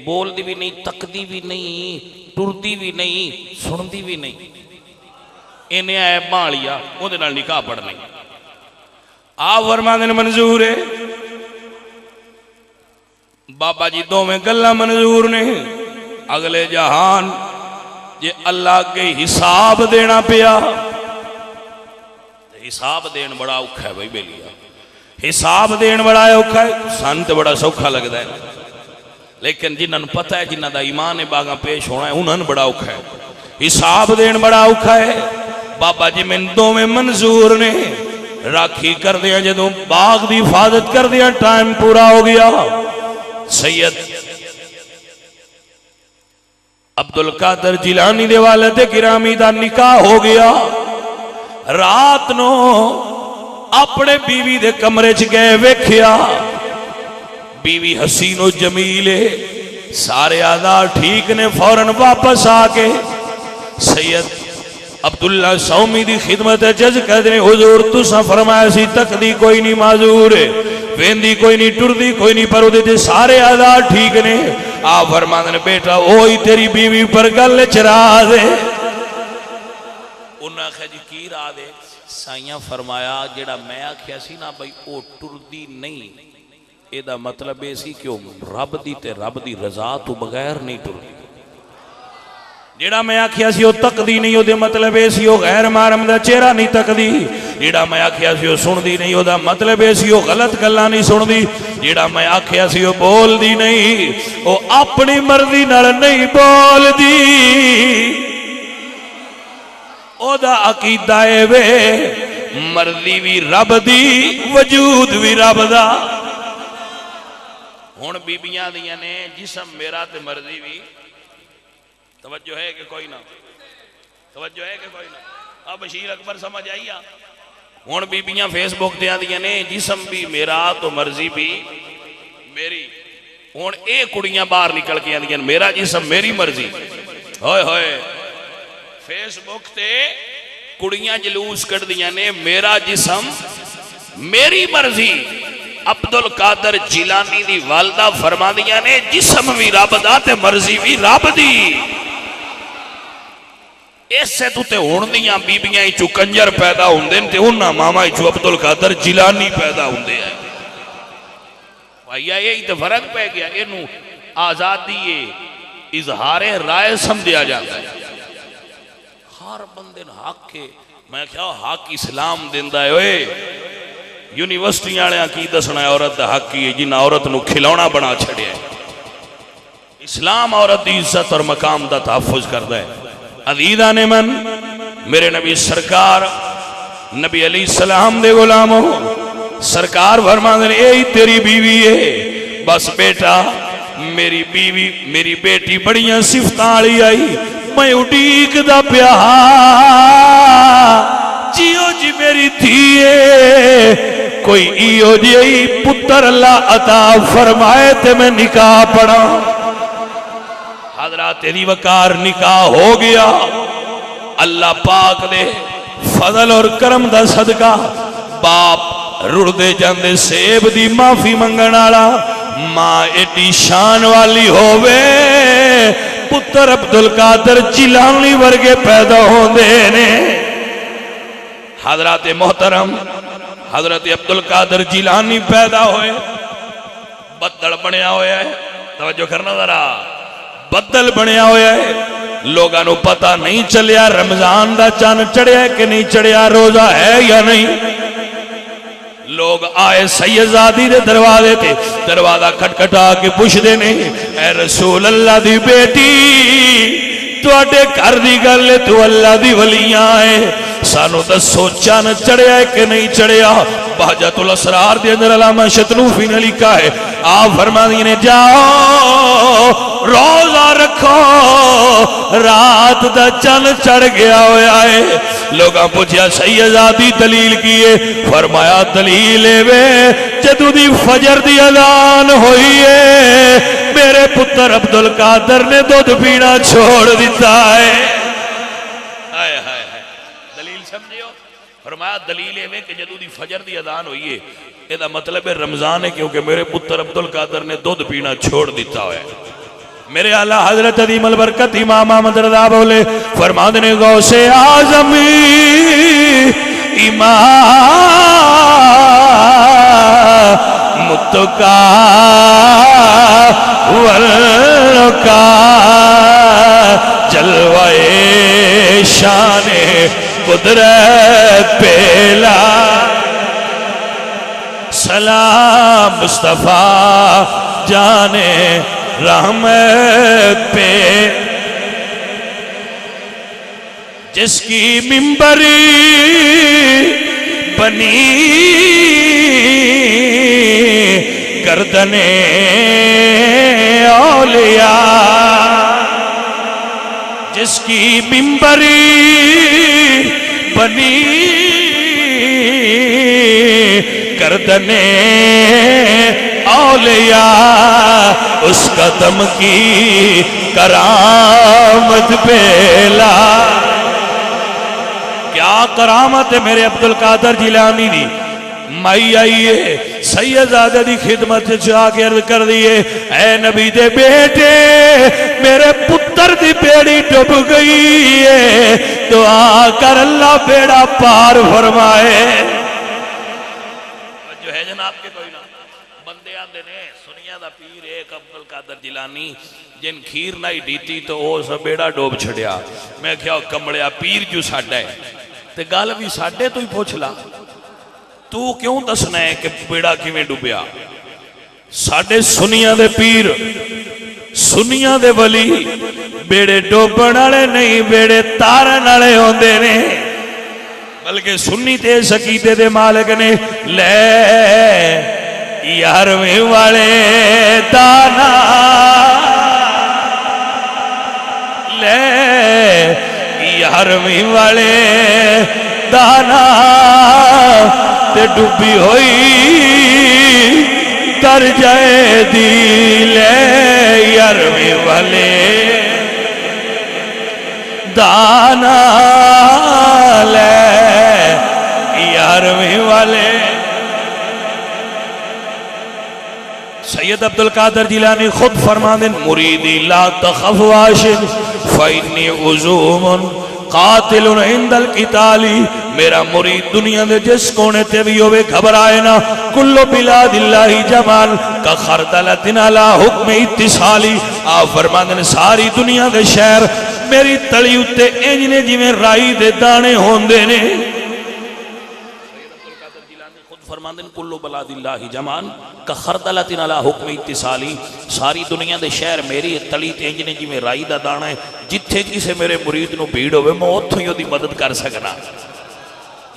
بول دی بھی نہیں، تکدی بھی نہیں، ٹردی بھی نہیں، سندی بھی نہیں، انہیں آئے مالیا وہ دے نال نکاح پڑھنا. آپ فرمانے منظور ہے. بابا جی دو میں گلہ منظور نے. اگلے جہان جے اللہ کے حساب دینا پیا، حساب دین بڑا اوکھا ہے بھائی بیلیا، حساب دین بڑا اوکھا ہے. سن تے بڑا سوکھا لگتا ہے، لیکن جنہاں نوں پتہ ہے جنہاں دا ایمان باغاں پیش ہونا ہے انہاں نوں بڑا اوکھا ہے. حساب دین بڑا اوکھا ہے. بابا جی میں دو میں منظور نے. راکھی کر دیا جدوں باغ دی حفاظت کر دیا، ٹائم پورا ہو گیا. سید عبدالقادر جیلانی دے والد گرامی دا نکاح ہو گیا. رات نو اپنے بیوی دے کمرے چ گئے، ویکھیا بیوی حسین و جمیل ہے، سارے آدھار ٹھیک نے. فوراً واپس آ کے سید عبداللہ سومی دی خدمت جج کہتے ہیں حضور تساں فرمایا سی تکدی کوئی نہیں معذور ہے، ویندی کوئی نہیں، ٹردی کوئی نہیں، پر وہ دے سارے آدھار ٹھیک نے. آپ فرماتے ہیں بیٹا وہی تیری بیوی پر گل چرا دے. انہاں کہا جی کی را دے؟ سائیاں فرمایا جڑا میں آکھیا سی نا بھئی او ٹردی نہیں، اے دا مطلب ہے سی کہ رب دی تے رب دی رضا تو بغیر نہیں ٹردی. جیڑا میں آکھیا سی او تکدی نہیں، او دے مطلب ہے سی او غیر محرم دا چہرہ نہیں تکدی. جیڑا میں آکھیا سی او سندی نہیں، او دا مطلب ہے سی او غلط گلاں نہیں سندی. جیڑا میں آکھیا سی او بول دی نہیں، او اپنی مرضی نال نہیں بول دی. او دا عقیدہ اے وے مرضی بھی رب دی، وجود بھی رب دا. ہن بیبیاں دیاں نے جسم میرا تے مرضی بھی. توجہ ہے کہ کوئی نہ؟ توجہ ہے کہ کوئی نہ؟ اب بشیر اکبر سمجھ آئی آ. ہن بیبیاں فیس بک دیاں دیاں نے جسم بھی میرا تو مرضی بھی میری. ہن اے کڑیاں باہر نکل کے آندیاں میرا جسم میری مرضی. ہوئے ہوئے فیس بک تے کڑیاں جلوس کر دیاں نے میرا جسم میری مرضی. عبدالقادر جیلانی دی والدہ فرما دیاں نے جسم بھی رب دا تے مرضی بھی رب دی. اس سے تو تے ہون دیاں بیبیاں چو کنجر پیدا ہوندے تے انہاں ماما چو عبدالقادر جیلانی پیدا ہوندے ہیں. یہی تے فرق پہ گیا. انہوں آزادی اظہار رائے سمجھا جاتا ہے. ہر بندے حق کے میں کیا حق اسلام دیندہ ہے. اوئے یونیورسٹی آنے کی دسنا ہے عورت دا حق کی ہے جنہاں عورت نو کھلونا بنا چھڑے ہے. اسلام عورت دی عزت اور مقام دا تحفظ کردہ ہے. عزیزان من میرے نبی سرکار نبی علیہ السلام دے غلاموں سرکار فرما دے اے تیری بیوی ہے. بس بیٹا میری بیوی میری بیٹی بڑیاں صفتاں والی آئی میں اڈیک دا پیا جیو جی میری تھیے کوئی ایو جی پتر اللہ عطا فرمائے تے میں نکاح پڑھا. حضرات تیری وقار نکاح ہو گیا. اللہ پاک دے فضل اور کرم دا صدقہ باپ رڑ دے جاندے سیب دی معافی منگن والا ماں ایڈی شان والی ہووے پتر عبدالقادر جیلانی ورگے پیدا ہوندے نے. حضرات محترم حضرت عبدالقادر جیلانی پیدا ہوئے بدل بنیا ہویا ہے. توجہ کرنا ذرا بدل بنیا ہویا ہے. لوگاں نو پتہ نہیں چلیا رمضان دا چاند چڑھیا کہ نہیں چڑھیا، روزہ ہے یا نہیں. لوگ آئے سیدزادی دے دروازے تے دروازہ کھٹکھٹا کے پوچھدے نے اے رسول اللہ دی بیٹی تواڈے گھر دی گل تو اللہ دی ولیاں ہے سانو دسو چن چڑھیا ہے کہ نہیں چڑھیا؟ بہجت الاسرار دے اندر علامہ شتنوفی نے لکھا ہے، آپ فرماتے ہیں جاؤ روزہ رکھو، رات دا چن چڑھ گیا ہویا ہے۔ لوگاں پوچھیا سید آدھی دلیل کیے؟ فرمایا دلیل وے جدو دی فجر دی اذان ہوئی ہے میرے پتر عبدالقادر نے دودھ پینا چھوڑ دیتا ہے۔ دلیل سمجھے ہو؟ فرمایا دلیل ہے کہ جدو دی فجر دی اذان ہوئی ہے یہ دا مطلب ہے رمضان ہے، کیونکہ میرے پتر عبدالقادر نے دودھ پینا چھوڑ دیتا ہے۔ میرے اعلیٰ حضرت عظیم البرکت امام احمد رضا بولے فرماتے نے غوث اعظمی امام متقا والرکا جلوہ شان قدرت پیلا سلام مصطفیٰ جانے رحمت پہ جس کی منبری بنی گردن اولیاء، جس کی منبری بنی گردن اولیاء، اس قدم کی کرامت پیلا۔ کیا کرامت ہے میرے عبدالقادر جیلانی دی؟ مائی آئیے سید زادہ دی خدمت جا کے عرض کر دیئے اے نبی دے بیٹے میرے پتر دی بیڑی ڈوب گئی ہے، دعا کر اللہ بیڑا پار فرمائے۔ جو ہے جناب کے کوئی نہ بندے آندے نے سنیا دا پیر ایک عبدالقادر جیلانی جن کھیر نائی ڈیتی تو وہ سب بیڑا ڈوب چھڑیا۔ میں کیا کمڑیا پیر جو ساڑھا ہے تے گال بھی ساڑھے تو ہی پوچھلا تو کیوں دسنا ہے کہ بیڑا کی میں ڈوبیا؟ ساڑھے سنیا دے پیر سنیا دے ولی بیڑے ڈوبن آلے نہیں بیڑے تارن آلے ہوندے نے، بلکہ سنی تے سکیتے دے مالک نے لے یارویں والے دانا لے یارویں والے دانا تے ڈوبی ہوئی تر جائے دی لے یارویں والے دانا لے یارویں والے۔ سید عبدالقادر جیلانی خود فرماندن مریدی لا تخف واشد فإنی عزوم قاتل عند القتالی، میرا مرید دنیا دے جس کونے تے بھی ہوئے گھبرائے نا، کلو بلاد اللہ جمال کا خردلتن علی حکم اتصالی، آپ فرماندن ساری دنیا دے شہر میری تلی اتے انجنے جی میں رائی دے دانے ہوندے نے۔ فرماندن کلو بلاد اللہ جمان کا خردلتن علی حکم اتصالی، ساری دنیا دے شہر میری تلی تے انجنے جی میں رائی دا دانا ہے، جتھے کسے میرے مرید نو بھیڑ ہوئے میں اتھو ہی دی مدد کر سکنا۔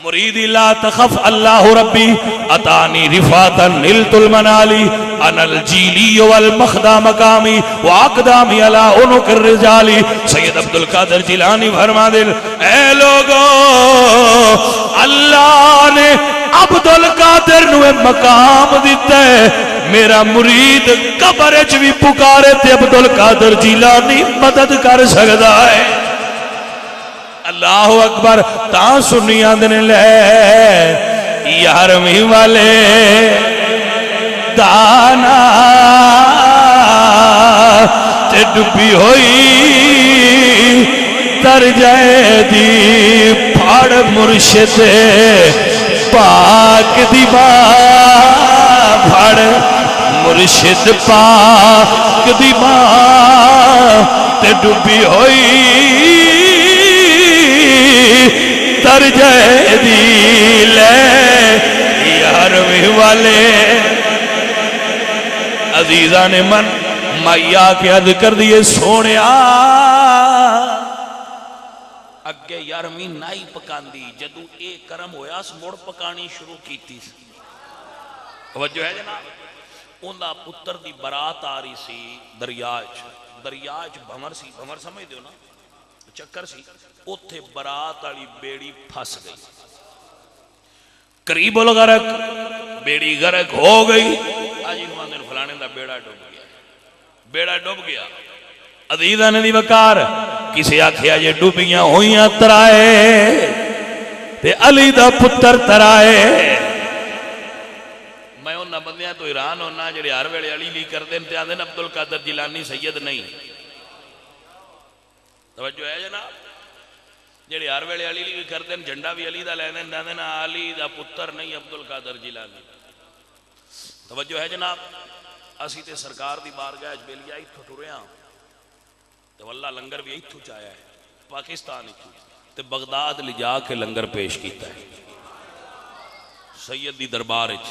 مریدی لا تخف اللہ ربی اتانی رفاتا نلت المنالی انا الجیلی والمخدہ مقامی واقدامی علی عنق الرجالی۔ سید عبدالقادر جیلانی فرما دل اے لوگو اللہ نے عبدالقادر نوے مقام دیتا ہے، میرا مرید قبرچ بھی پکارے تے عبدالقادر جیلانی مدد کر سکتا ہے۔ اللہ اکبر تا سنیاں دن لے یارویں والے دانا تے ڈبی ہوئی تر جائے دی پھاڑ مرشد پاک دی ماں، پھاڑ مرشد پاک دی ماں تے ڈبی ہوئی تر جائے دی لے یارویں والے۔ عزیزان من مائیا کے عد کر دیئے سونیا اگے 11ویں نائی پکاندی، جدو اے کرم ہویا اس مڑ پکانی شروع کیتی سی. توجہ ہے جناب؟ اوندا پتر دی برات آ رہی سی دریاچ بھمر سی، بھمر سمجھ دیو نا چکر سی، اوتھے برات والی بیڑی پھس گئی، قریب الغرق، بیڑی غرق ہو گئی. آج انہوں نے فلانے دا بیڑا ڈوب گیا، بیڑا ڈوب گیا. عزیزاں نے دی وقار کسے آکھیا جے ڈوبیاں ہویاں ترائے تے علی دا پتر ترائے. میں انہاں بندیاں تو حیران ہونا جڑے ہر ویلے علی لی کر دین تے آندے عبد القادر جیلانی سید نہیں. توجہ ہے جناب؟ جڑے ہر ویلے علی لی کر دین جھنڈا بھی علی دا لے دین تے نا علی دا پتر نہیں عبد القادر جیلانی. توجہ ہے جناب؟ اسی تے سرکار دی بارگاہ وچ بیلیا ایتھوں ٹریاں تو اللہ لنگر بھی ایتھوں چایا ہے پاکستان ایتھوں تے بغداد لے جا کے لنگر پیش کیتا ہے سید دی دربار وچ.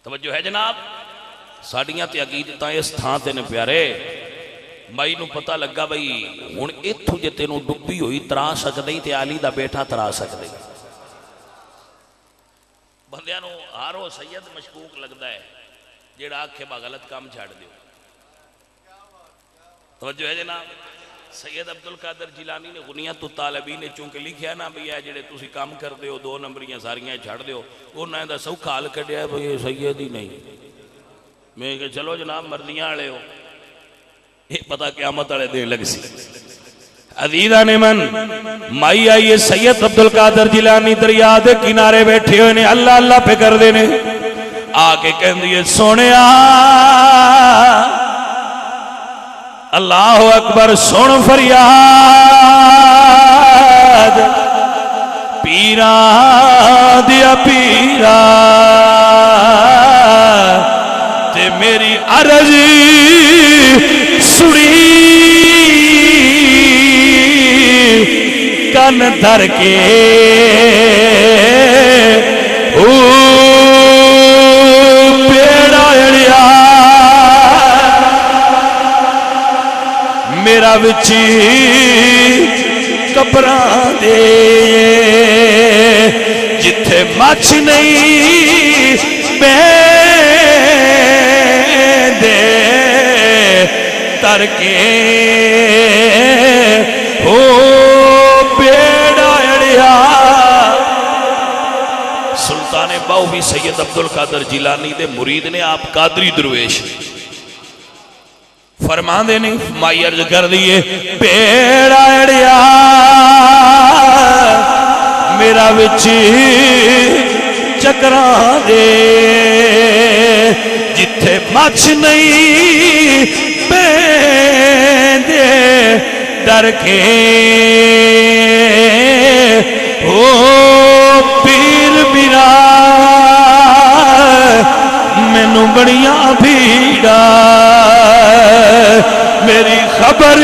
توجہ ہے جناب؟ ساڈیاں تے عقیدتاں اس تھاں تے نے پیارے. مائی نو پتہ لگا بھئی ہن ایتھوں جے تینوں ڈبی ہوئی ترا سکدی تے علی دا بیٹا ترا سکدی. بندیاں نو ہارو سید مشکوک لگدا ہے جیڑا آکھے با غلط کام چھاڑ دیو. توجہ ہے جناب؟ سید عبد القادر جیلانی نے غنیت الطالبین نے چونکہ لکھیا نا بھی ہے جڑے تسی کام کر دیو 2 نمبریاں ساریاں چھاڑ دیو، انہاں دا سوکھا حل کڈیا ہے بھئی سید ہی نہیں. میں کہ چلو جناب مرضیاں والے ہو، یہ پتہ قیامت والے دن لگ سی. عزیزاں نے من مائی آئیے سید عبد القادر جیلانی دریا دے کنارے بیٹھے ہوئے نے اللہ اللہ پہ کر دینے. آکے کہندی سونیا اللہ اکبر سن فریاد پیران دیا پیرا تے میری عرضی سنی کن دھر کے پیڑا اڑیا میرا وچی قبراں دے جتھے مچھ نہیں دے تر کے ہو بیڑا اڑیا. سلطان باؤ بھی سید عبد القادر جیلانی دے مرید نے آپ قادری درویش فرما دے نہیں مائی عرض کر دیئے بیڑا اڑیا میرا وچی چکران دے جتھے مچھ نہیں دے ڈر کے او پیر میرا مینوں بڑیاں بھیڑا میری خبر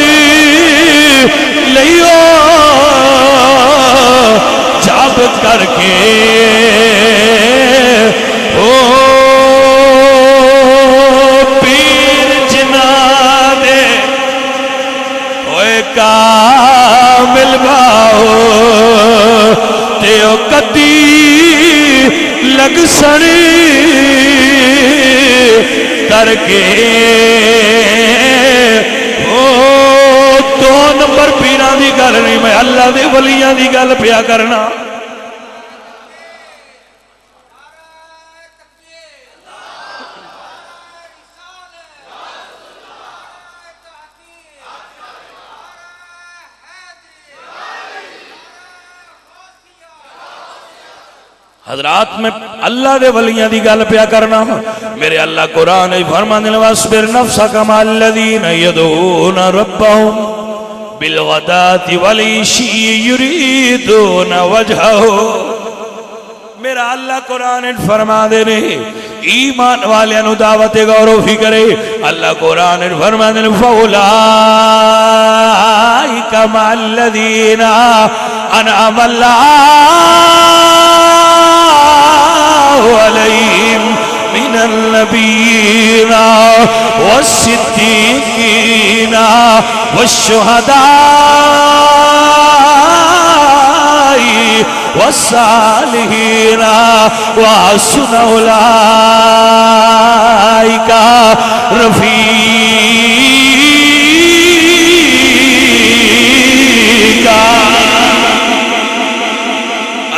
لیو جاب کر کے او پیر جنا دے اوے کامل باؤ تیو کتی لگ سڑی کر کے دو نمبر پیران دی گل نہیں میں اللہ دے ولیاں دی گل پیا کرنا. حضرات میں اللہ دے ولیاں دی گل پیا کرنا. میرے اللہ قرآن فرمانے واسبر نفسک مع الذین یدعون ربهم بالغداة والعشی یریدون وجہہ. میرا اللہ قرآن فرما دے رہے ایمان والے نو دعوت غور و فکرے. اللہ قرآن فرما دے فاولائک مع الذین انعم اللہ علیہم من النبیین والصدیقین والشہداء الصالحین وحسن اولئک رفیقا۔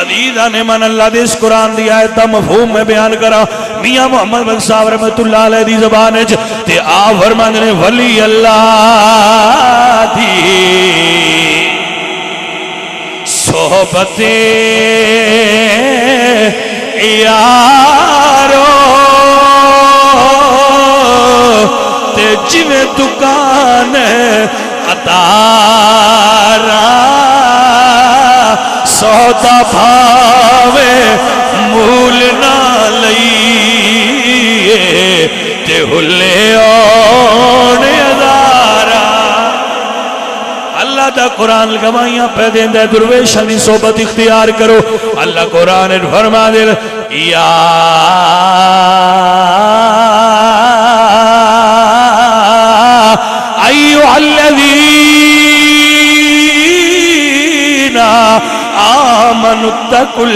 عزیزان من اللہ دے اس قرآن دی آیت دا مفہوم میں بیان کرا میاں محمد بن صاحب رحمت اللہ علیہ دی زبان ہے تے آپ فرماندے نے ولی اللہ دی صحبتیں یارو تے جویں دکان اتارا سودا بھاوے مول نہ لئیے تے ہلے آن ادارا۔ اللہ دا قرآن گواہیاں پہ دین دے درویشاں دی صحبت اختیار کرو۔ اللہ قرآن فرما دے یا ایوہ الذین آمنوا اتقوا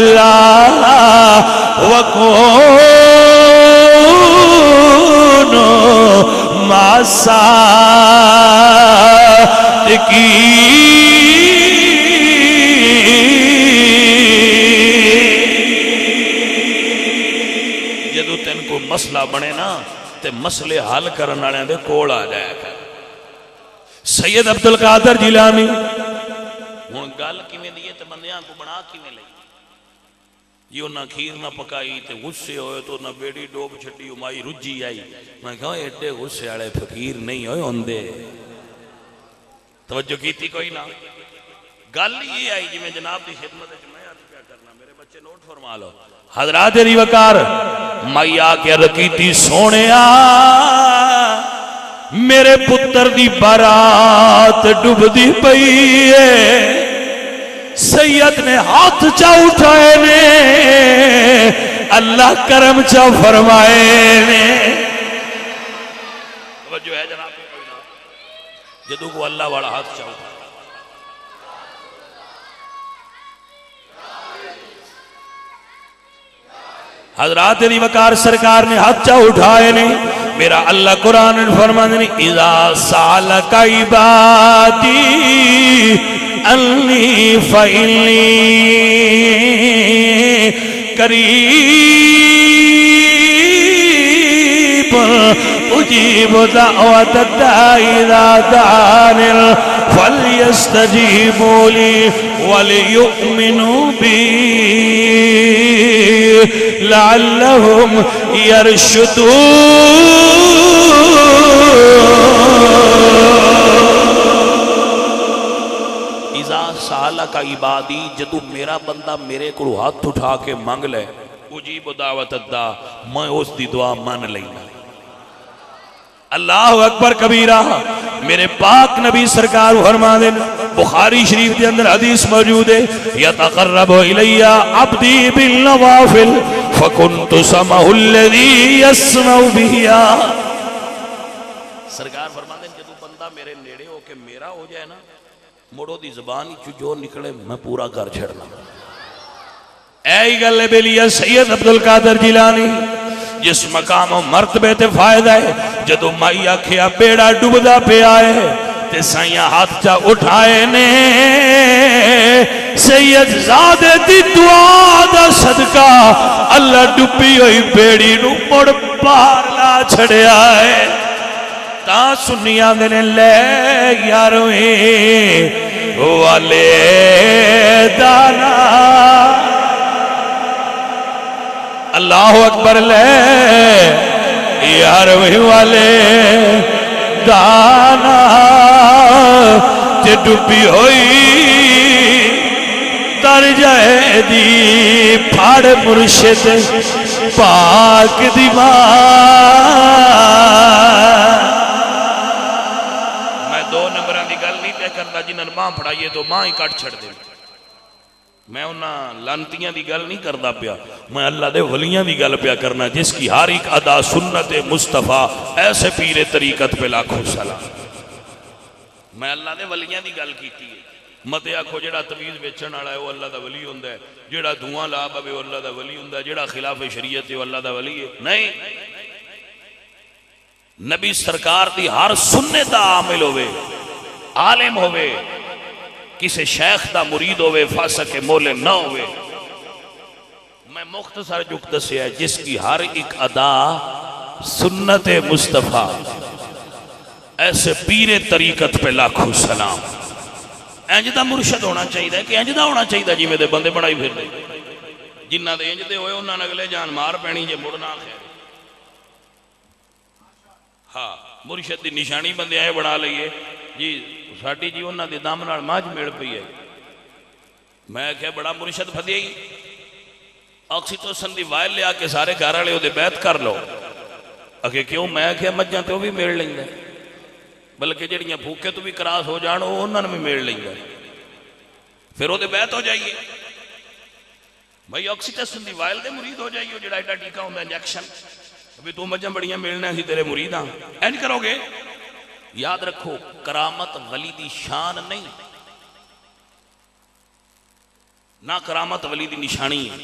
اللہ وکونوا مع الصادقین۔ جدو تین کو مسئلہ بنے نا تے مسئلے حل کرنے والے دے کول آ جائے گا۔ سید عبدالقادر جیلانی ہن گل کیویں دی تے بندیاں کو بنا کیویں لئی؟ یہ نہ کھیر نہ پکائی تے غصے ہوئے تو نہ بیڑی ڈوب چھٹی امائی رجی آئی۔ میں کہا ایڈے غصے والے فقیر نہیں ہوئے ہوندے، توجہ کیتی کوئی نہ؟ گل یہ آئی جی میں جناب دی خدمت میں عرض کیا کرنا، میرے بچے نوٹ فرما لو۔ حضرات علی وقار مائی آ کے عرض کیتی سونے میرے پتر دی بارات ڈوب دی پئی ہے، سید نے ہاتھ چا اٹھائے نے، اللہ کرم چا فرمائے نے۔ توجہ ہے جناب جدو کو اللہ والا ہاتھ چا اٹھائے، حضرات علی وقار سرکار نے ہاتھ چا اٹھائے نے۔ میرا اللہ قرآن فرمانے اذا سالک عبادی انی فإنی قریب اجیب دعوت الداعی اذا دعان فلیستجیبوا لی ولیؤمنوا بی لعلہم یرشدون۔ اذا سالک عبادی جدو میرا بندہ میرے کو ہاتھ اٹھا کے مانگ لے، اجیب دعوت الداع میں اس دی دعا مان لینا۔ اللہ اکبر کبیرہ۔ میرے پاک نبی سرکار فرما دیں، بخاری شریف کے اندر حدیث موجود ہے، یتقرب الی عبدی بالنوافل فکنت سمعہ الذی یسمع بہا۔ سرکار فرما دیں جدو بندہ میرے نیڑے ہو کے میرا ہو جائے نا، مڑو دی زبان جو نکلے میں پورا کر چھڑنا۔ اے گلے بیلیا سید عبدالقادر جیلانی جس مقام و مرتبے تے فائدہ ہے، جدو مائی آکھیا بیڑا ڈوبدا پہ آئے تے سائیاں ہاتھ چا اٹھائے نے، سید زادے دی دعا دا صدقہ اللہ ڈوبی ہوئی بیڑی نو مڑ پار لا چھڑے آئے۔ تا سنیاں دینے لے یارویں والے دانا، اللہ اکبر لے یارویں والے دانا تے ڈوبی ہوئی تر جائے دی پھاڑ مرشد پاک دی ماں۔ میں دو نمبران دی گل نہیں پہ کرتا جنہاں ماں پڑھائیے تو ماں ہی کٹ چھڑ دے، میں انہاں لانتیاں دی گل نہیں کردا پیا، میں اللہ دے ولیاں دی گل پیا کرنا جس کی ہر ایک ادا سنت مصطفیٰ ایسے پیر طریقت پہ لاکھوں سلام۔ میں اللہ دے ولیاں دی گل کیتی ہے، مت آکھو جڑا تویز بیچن والا ہے وہ اللہ دا ولی ہوندا ہے، جڑا دھواں لا پاوے وہ اللہ دا ولی ہوندا ہے، جڑا خلاف شریعت ہے وہ اللہ دا ولی ہے، نہیں۔ نبی سرکار دی ہر سنت دا عامل ہوئے، عالم ہوئے، کسی شیخ دا مرید ہوئے، فاسق مولے نہ ہوئے۔ میں مختصر جک دسیا ہے جس کی ہر ایک ادا سنت مصطفیٰ، ایسے پیر طریقت پہ لاکھوں سلام۔ انج دا مرشد ہونا چاہیے کہ انج دا ہونا چاہیے جی میں دے بندے بڑائی پھر دے، جنہ دے انج دے ہوئے انہاں نے اگلے جان مار پینی جے مڑنا خیر۔ ہاں مرشد دی نشانی بندے آئے بڑھا لئیے جی ساٹھی جی انہاں دے دام نال ماج میڑ پئی ہے۔ میں کہا بڑا مرشد پھدیا ہی آکسیٹوسن دی وائل لے آکے سارے گھر والے دے بیعت کر لو۔ اگے کیوں؟ میں کہا مجھاں تے وہ بھی میڑ لیں گے، بلکہ جڑیاں بھوکے تو بھی کراس ہو جان وہ انہوں نے بھی میڑ لیں گے، پھر وہ دے بیعت ہو جائیے۔ بھائی آکسیٹوسن دی وائل دے مرید ہو جائیے، جڑا ایڈا ٹیکا ہوں انجیکشن، ابھی تو مجھاں بڑیاں ملنے ہی تیرے مرید ہاں، اینڈ کرو گے۔ یاد رکھو کرامت ولی دی شان نہیں، نہ کرامت ولی دی نشانی ہے۔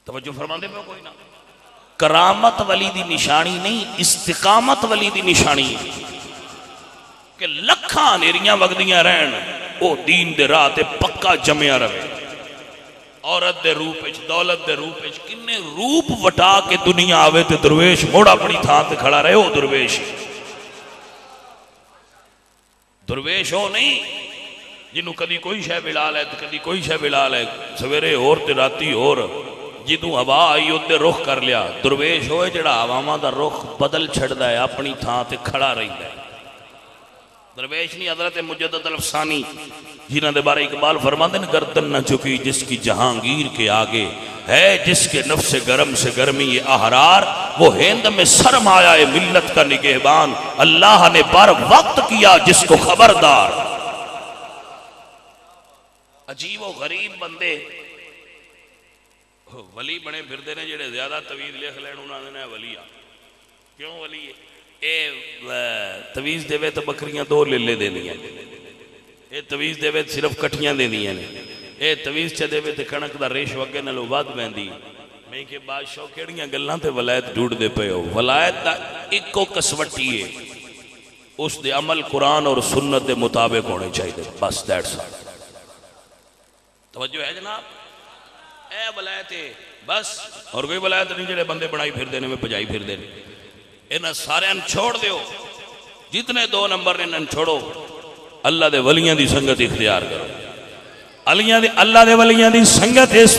توجہ فرماندے پہ کوئی نہ، کرامت ولی دی نشانی نہیں، استقامت ولی دی نشانی ہے کہ لکھاں نیریاں وگدیاں رہن او دین دے راہ تے پکا جمعہ رہے۔ عورت دے روپ اچ، دولت دے روپ اچ، کنے روپ وٹا کے دنیا آوے تے درویش موڑا اپنی تھان تے کھڑا رہے، او درویش درویش ہو نہیں جنہوں کدی کوئی شے بلال ہے کدی کوئی شے بلال ہے، سویرے اور تے راتی اور، جدوں ہوا آئی ادھر رخ کر لیا۔ درویش ہوئے جڑا عوامہ دا رخ بدل چھڑدا ہے، اپنی تھان تے کھڑا رہتا ہے۔ درویش نہیں حضرت مجدد الفسانی جنہ دے بارے اقبال فرماتے ہیں گردن نہ چکی جس کی جہانگیر کے آگے، ہے جس کے نفس گرم سے گرمی احرار، وہ ہند میں سرمایہ ملت کا نگہبان، اللہ نے بر وقت کیا جس کو خبردار۔ عجیب و غریب بندے ولی بنے پھردے نے جڑے زیادہ طویل لکھ لین انہوں نے ولی آ کیوں ولی ہے؟ اے تویز دے وے تو بکریاں دو لے دے دیا، اے تویز دے وے صرف کٹھیاں دے دیا نے، اے تویز چا دے وے تو کنک دا ریش وگے نلو بات بیندی۔ میں کہ بادشاہ کیڑیاں گلاں تے ولایت ڈھونڈ دے پے ہو، ولایت دا ایکو کسوٹی ہے، اس دے عمل قرآن اور سنت دے مطابق ہونے چاہیے، بس دیٹس آل۔ توجہ ہے جناب؟ اے ولایت ہے بس، اور کوئی ولایت نہیں جڑے بندے بڑائی پھر دینے میں پجائی پھر دینے۔ انہاں سارے ان چھوڑ دیو، جتنے دو نمبر نے ان چھوڑو، اللہ دے ولیاں دی سنگت اختیار کرو۔ اللہ دے ولیاں دی سنگت اس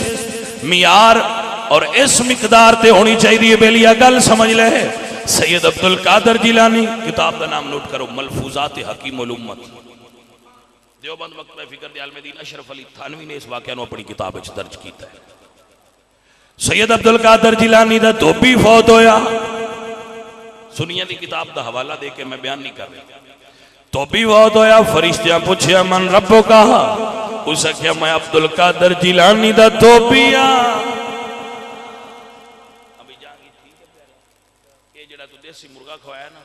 معیار اور اس مقدار تے ہونی چاہیے بیلیا گل سمجھ لے۔ سید عبدالقادر جیلانی کتاب دا نام نوٹ کرو، ملفوظات حکیم الامت، دیوبند مکتبہ فکر دی عالم دین اشرف علی تھانوی نے اس واقعہ نو اپنی کتاب اچھ درج کیتا ہے۔ سید عبدالقادر جیلانی دا دھوبی فوت ہویا، سنیہ دی کتاب دا حوالہ دے کے میں بیان نہیں کر رہا۔ دھوبی فوت ہویا، فرشتیاں پوچھیا من ربو کہا، اسے کیا میں عبدالقادر جیلانی دا دھوبی ہاں۔ ابھی جانگی ٹھیک ہے پیارے، یہ جڑا تو دیسی مرغا کھوایا نا،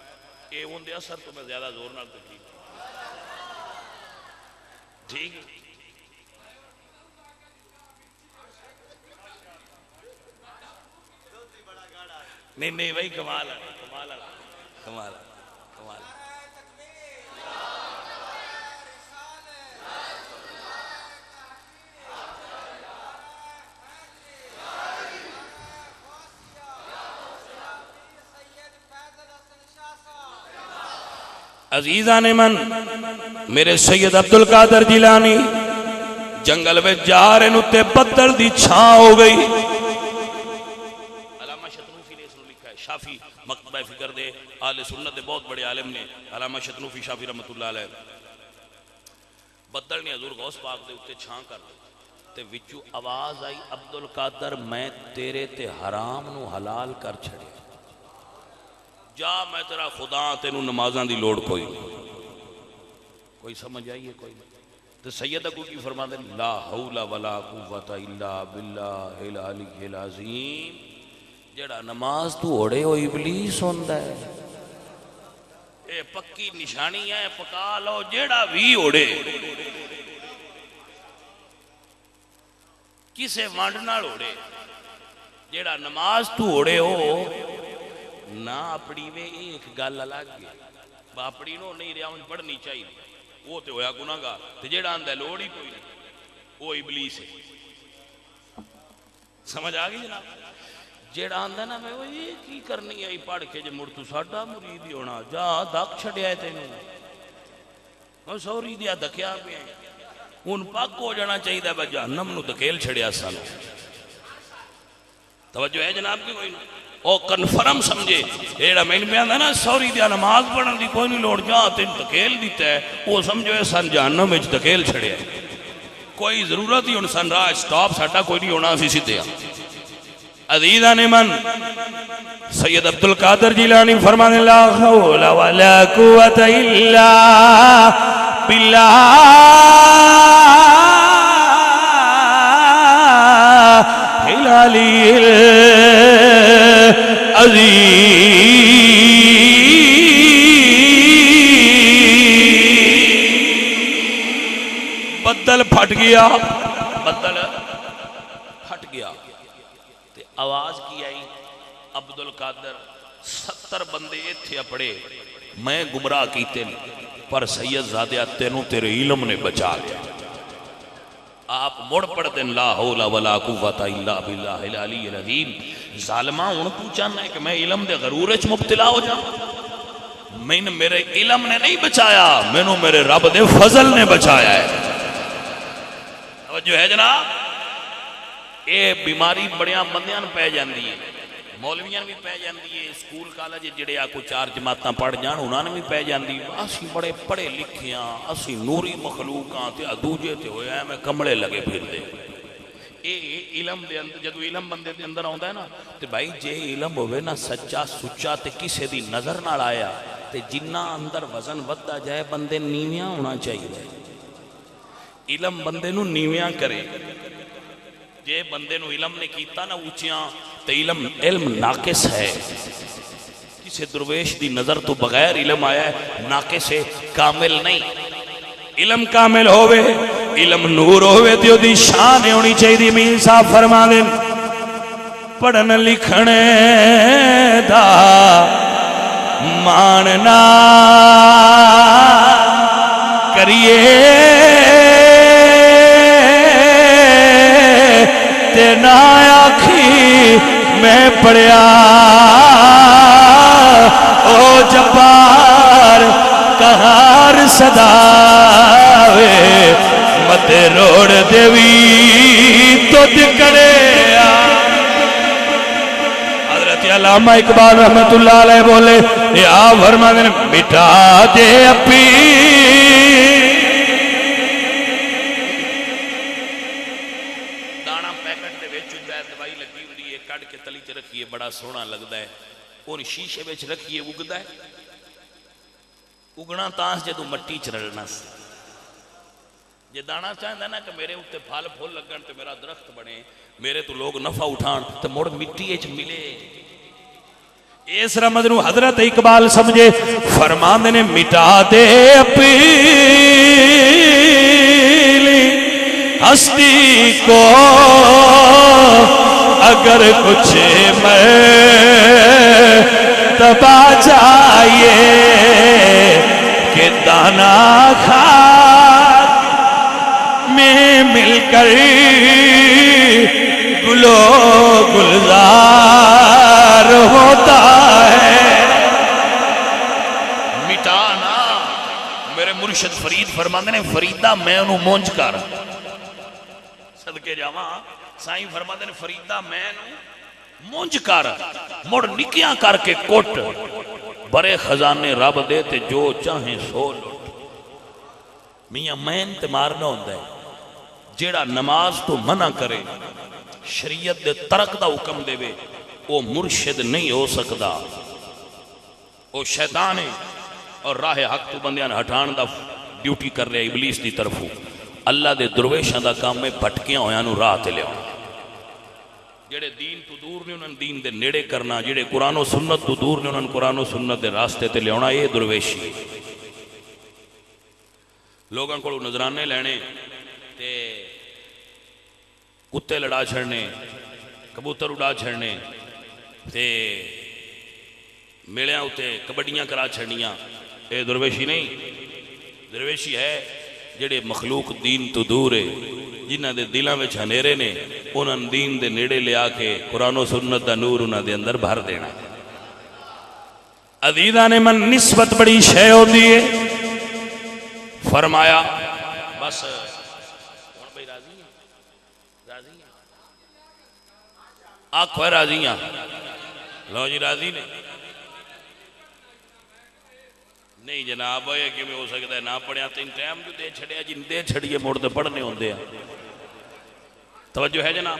یہ ان دے اثر تو میں زیادہ زور نہ تکلیف ٹھیک ہے۔ نہیں بھائی کمال ہے، کمال ہے، کمال ہے، کمال ہے۔ عزیزان من، میرے سید عبدالقادر جیلانی جنگل میں جا رہے نتے بدل دی چھاں ہو گئی۔ علامہ شتنوفی نے اس نے لکھا ہے، شافی مکتبہ فکر دے اہل سنت دے بہت بڑے عالم نے، علامہ شتنوفی شافی رحمت اللہ علیہ، بدل نے حضور غوث پاک دے اتے چھاں کر دے تے وچو آواز آئی عبدالقادر میں تیرے تے حرام نو حلال کر چھڑے، جا میں تیرا خدا تینوں نمازان دی لوڑ کوئی کوئی سمجھ آئیے کوئی تو سید اکو کی فرما دیں لا حول ولا قوت الا باللہ العلی العظیم۔ جڑا نماز تو اڑے ہو ابلیس ہوندہ ہے، یہ پکی نشانی ہے، پکا لو جیڑا بھی اڑے کسے وانڈ نال اڑے، جیڑا نماز تو اڑے ہو نہ اپنی وے ایک گل الگ ہے، باپڑی نو نہیں رہا ان پڑھنی چاہیے، وہ تے ہویا گناہگار، تے جیڑا آندہ لوڑ ہی کوئی نہیں وہ ابلیس ہے، سمجھ آگئی جناب؟ جیڑا آندہ نا میں وہ یہ کی کرنی ہے پڑھ کے جے مڑ تو ساڑھا مرید ہی ہونا، جا دک چھڑیا ہے تینوں، وہ سوری دیا دکیا بھی ہیں، ان پاک ہو جانا چاہیے دا جہنم نو دکیل چھڑیا سانو، توجہ ہے جناب کی کوئی نہیں؟ او کنفرم سمجھے، ایڑا میں نے آندہ نا سوری دیا نماز پڑھن دی کوئی نہیں لوڑ، جا تین دکیل دیتا ہے، وہ سمجھو ہے سان جہنم میں دکیل چھڑیا ہے، کوئی ضرورت ہی ان سن راہ سٹاپ ساٹا کوئی نہیں ہونا اسی سیدھے عزیزان من سید عبدالقادر جیلانی فرمانے لا حول ولا قوة الا باللہ العلی العظیم، بدل پھٹ گیا، بدل پھٹ گیا، تے آواز کی آئی عبدالقادر 70 بندے تھے اپڑے میں گمراہ کیتے پر سید زادیہ تینوں تیرے علم نے بچا لیا، آپ مڑ پڑھتے ہیں لا حول ولا قوة الا باللہ العلی العظیم، ظالمہ ان تو چاہنا ہے کہ میں علم دے غرورچ مبتلا ہو جاؤں، میں نے میرے علم نے نہیں بچایا، میں نے میرے رب دے فضل نے بچایا ہے، جو ہے جناب اے بیماری بڑیاں بندیاں پہ جاندی ہے، مولویاں بھی پہ جاندی ہے، سکول کالج جڑے آکو 4 جماعتاں پڑھ جان انہاں نے بھی پہ جاندی، اسی بڑے پڑھے لکھیاں اسی نوری مخلوقاں تے ادوجے تے ہویا ہے میں کمڑے لگے پھر دے، اے علم دے اندر جدو علم بندے دے اندر آندا ہے نا تے بھائی جے علم ہوئے نا سچا سچا تے کسے دی نظر نہ آیا تے جنہ اندر وزن ودتا جائے بندے نیویاں ہونا چاہیے، علم بندے نو نیویاں کرے، جے بندے نو علم نے کیتا نا اونچیاں تے علم ناقص ہے، کسے درویش دی نظر تو بغیر علم آیا ہے ناقص ہے، کامل نہیں، علم کامل ہوئے علم نور ہوئے دیو دی شان ہونی چاہیے دی مین صاحب فرما دیں پڑھن لکھنے دا ماننا کریے تے نہ آکھی میں پڑھیا او جبار کہار صداوے مت روڑ دیوی تو دکڑے حضرت علامہ اقبال رحمت اللہ علیہ بولے یا فرمانے مٹا دے اپی بڑا سونا لگتا ہے اور شیشے بیچ رکھیے اگتا ہے اگنا تانس جدو مٹی چرلنا سے جے دانا چاہتا نا کہ میرے اتے پھال پھول لگن تو میرا درخت بنے میرے تو لوگ نفع اٹھان تو مڑ مٹی ایچ ملے اس رمض نو حضرت اقبال سمجھے فرمان نے مٹا دے اپیلی ہستی کو اگر کچھ میں تبا جائیے کہ دانا کھاد میں مل کر گلو گلزار ہوتا ہے مٹانا میرے مرشد فرید فرماندے نے فریدہ میں انہوں مونج کر صدقے جاواں سائیں فرماتے نے فریدہ میں مونج کر مڑ نکیاں کر کے کوٹ بڑے خزانے رب دیتے جو چاہیں سو لوٹ میاں مین تے مارنا ہوندہ ہے جیڑا نماز تو منع کرے شریعت دے ترک دا حکم دے وے وہ مرشد نہیں ہو سکدا وہ شیطان ہے اور راہ حق تو بندیاں ہٹان دا ڈیوٹی کر رہے ابلیس دی طرفوں اللہ دے درویشاں دا کام میں پھٹکیاں ہویاں نو راہ تے لے جڑے دین تو دور نے انہوں نے دین دے نیڑے کرنا، جڑے قرآن و سنت تو دور نے انہوں نے قرآن و سنت دے راستے تے لیاؤنا، یہ درویشی لوگاں کو نظرانے لینے تے کتے لڑا چھڑنے، کبوتر اڑا چھڑنے تے میلیاں ہوتے کبڈیاں کرا چھڑنیاں، یہ درویشی نہیں۔ درویشی ہے جڑے مخلوق دین تو دور ہے، جنہ دے دلاں وچ ہنیرے نے، انہاں دین دے نیڑے لے آ کے قرآن و سنت دا نور انہاں دے اندر بھر دینا۔ عزیزاں نے من نسبت بڑی شے ہوندی ہے۔ فرمایا بس کون بھائی راضی ہیں؟ راضی ہیں؟ آنکھ ہے راضی ہیں؟ لو جی راضی نے نہیں جناب، یہ کہ میں ہو سکتا ہے نہ پڑھیا تین ٹائم جو دے چھڑیا، جن دے چھڑیے موڑ دے پڑھنے ہوندے ہیں۔ توجہ ہے جناب؟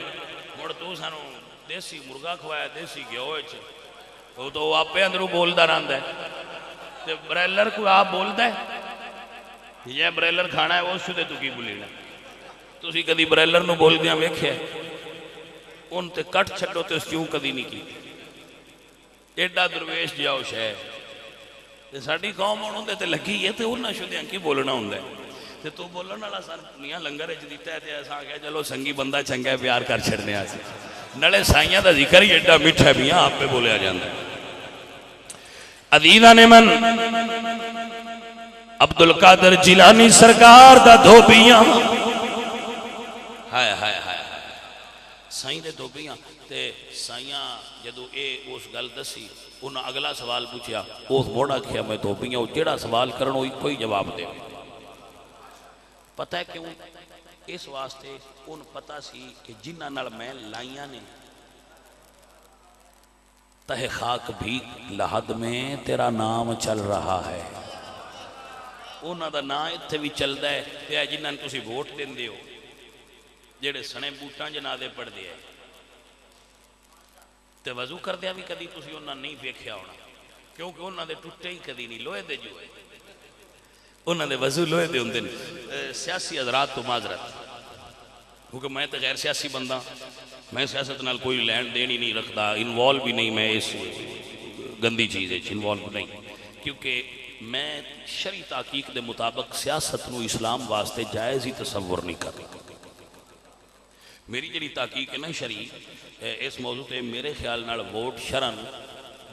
موڑ تو سانو دیسی مرغا کھوایا، دیسی گیوئے چھے تو آپ پہ اندروں بولدہ راندہ ہے، تو برائلر کو آپ بولدہ ہے یہ برائلر کھانا ہے وہ شدے تو کی بولینا، تو اسی کدی برائلر نو بول دیا ویکھے ان تے کٹ چھڑو تے اس کیوں کدی نہیں کی ایڈا درویش جاؤ شہ تے ساڑی قوم انہوں دے تے لگی ہے تے انہاں شدیاں کی بولنا ہوں دے تے تو بولنا اللہ سان میاں لنگر اچھ دیتا ہے تے ایسا آگیا چلو سنگی بندہ چنگا ہے پیار کر چھڑنے آسے نڑے سائیاں دا ذکر ہی ایڈا مٹھ ہے میاں آپ پہ بولے آ جاندہ ہے۔ عزیزاں نے من عبدالقادر جیلانی سرکار دا دھوبیاں ہائے ہائے ہائے سائیں دے دھوبیاں تے سائیاں جدو اے اس گل دسی انہاں اگلا سوال پوچھیا اس موڑا کیا میں دھوبیاں جیڑا سوال کرنو کوئی جواب دے پتہ ہے کیوں اس واسطے ان پتہ سی کہ جنہ نال میں لائیاں نے تہ خاک بھی لحد میں تیرا نام چل رہا ہے، انہاں دا نا اتھے بھی چل دا ہے تے جنہاں نے تسی ووٹ دین دے ہو جیڑے سنے بوٹاں جنادے پڑھ دے ہے تے وضو کر دیا بھی کدی تسی انہاں نہیں دیکھیا ہونا کیونکہ انہاں دے ٹوٹے ہی کدی نہیں لوہے دے جو ہے انہاں دے وضو لوہے دے ہوں دے سیاسی حضرات تو معذرت کیونکہ میں تے غیر سیاسی بندہ میں سیاست نال کوئی لین دین ہی نہیں رکھتا انوالو بھی نہیں میں اس گندی چیز ہے انوالو نہیں کیونکہ میں شرعی تحقیق دے مطابق سیاست نو اسلام واسطے جائز ہی تصور نہیں کر میری جڑی تحقیق ہے نا شرعی اس موضوع تے میرے خیال نال ووٹ شرعن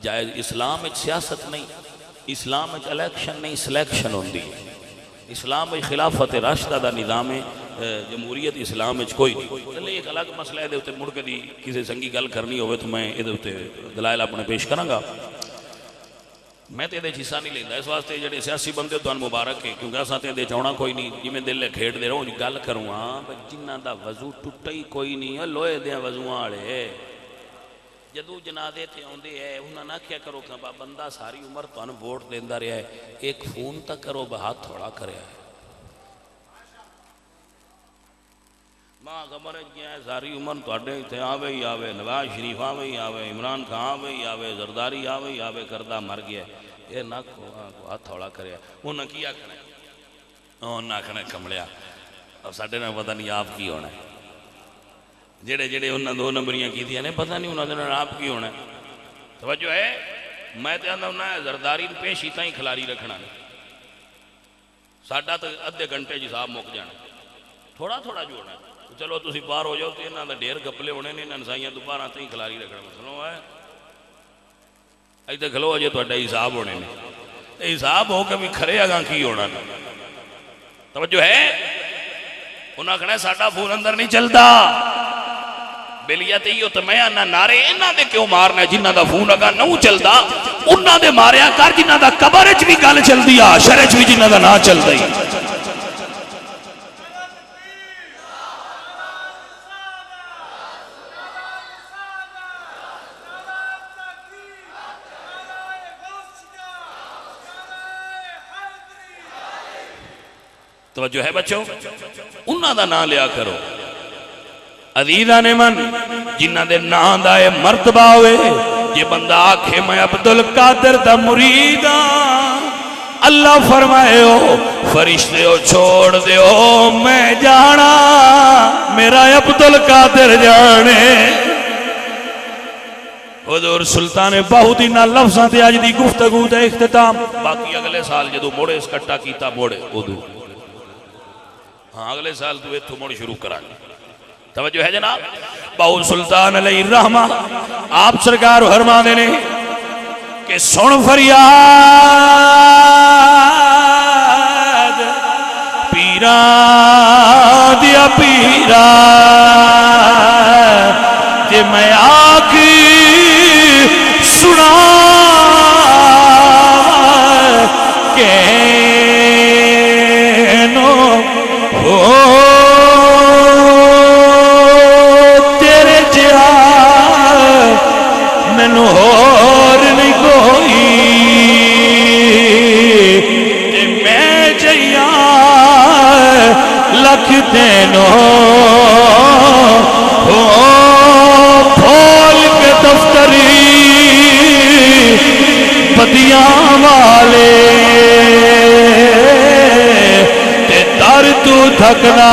جائز اسلام وچ سیاست نہیں اسلام وچ الیکشن نہیں سلیکشن ہوندی اسلام وچ خلافت راشدہ دا نظام ہے جمہوریت اسلام وچ کوئی نہیں چلے ایک الگ مسئلہ ہے دے ہوتے مڑ کے دی کسی سنگی گل کرنی ہوئے تو میں ادھے ہوتے دلائل اپنے پیش کروں گا میں تے دے حصہ نہیں لیندہ اس واسطے جڑے سیاسی بندے تو ان مبارک ہے کیونکہ ایسا تے دے چاونا کوئی نہیں جی میں دل لے کھیڑ دے رہا ہوں گل کروں ہاں جنہ دا وضو ٹوٹا ہی کوئی نہیں ہے لوہے دے وضوان آڑے جدو جنادے تے ہوندے ہے انہاں نہ کیا کرو کہ بندہ ساری عمر تو ان ووٹ دیندہ رہا ہے ایک فون تک کرو بہت تھوڑا کرے ہے ماں خبر ہے کیا ہے ساری عمر تو اڈے تھے آوے ہی آوے نواز شریف آوے ہی آوے عمران خان آوے ہی آوے زرداری آوے ہی آوے کردہ مر گیا یہ نہ ہاتھ تھوڑا کرے انہاں کیا کھنے انہاں کھنے کمڑیا اور ساڑھے نے پتہ نہیں آپ کی ہونا ہے جڑے جڑے انہاں دو نمبریاں کی تھی پتہ نہیں انہاں دے آپ کی ہونا ہے توجہ ہے میں تے اندھا انہاں زرداری پیش ہی تائیں کھلاری رکھنا ساڑھا تو ادھے گھنٹے جی صاحب موک جانا تھوڑا تھوڑا جوڑنا ہے چلو تسی پار ہو جاؤ تو انہاں دا ڈیر گپلے ہونے نے انہاں نسائیاں تو پارا تائیں کھلاری رکھنا مسئلہ ہے ایتے کھلو اجے تو اڈا حساب ہونے نے حساب ہو کہ بھی کھرے آگاں کی ہونا توجہ ہے انہاں کھنے ساڑھا فون اندر نہیں چلتا بیلیت ہی ہو تو میں انہاں نارے انہاں دے کیوں مارنا ہے جنہاں دا فون اگاں نہوں چلتا انہاں دے ماریا کر جنہاں دا قبرچ بھی گل چل دیا شرچ بھی جنہاں دا نہ چل دی توجہ ہے بچوں انہاں دا نام لیا کرو عزیزاں نے من جنہاں دے نام دا اے مرتبہ ہوئے یہ بندہ آکھے میں عبدالقادر دا مریداں اللہ فرمائے ہو فرشتے ہو چھوڑ دے ہو میں جانا میرا عبدالقادر جانے حضور سلطان باہودینہ لفظاں تے اج دی گفتگو دا اختتام باقی اگلے سال جدو موڑے اس کٹا کیتا موڑے ادو ہاں اگلے سال تو ایتھوں موڑ شروع کرانگے توجہ ہے جناب باہو سلطان علیہ الرحمہ آپ سرکار فرما دینے کہ سن فریاد پیرا دیا پیرا کہ میں آکھی سنا کینو ہو تیرے جہاں مینو اور نہیں کوئی تے میں جیاں لکھ دینو ہو دفتری بدیاں والے تے در تو تھکنا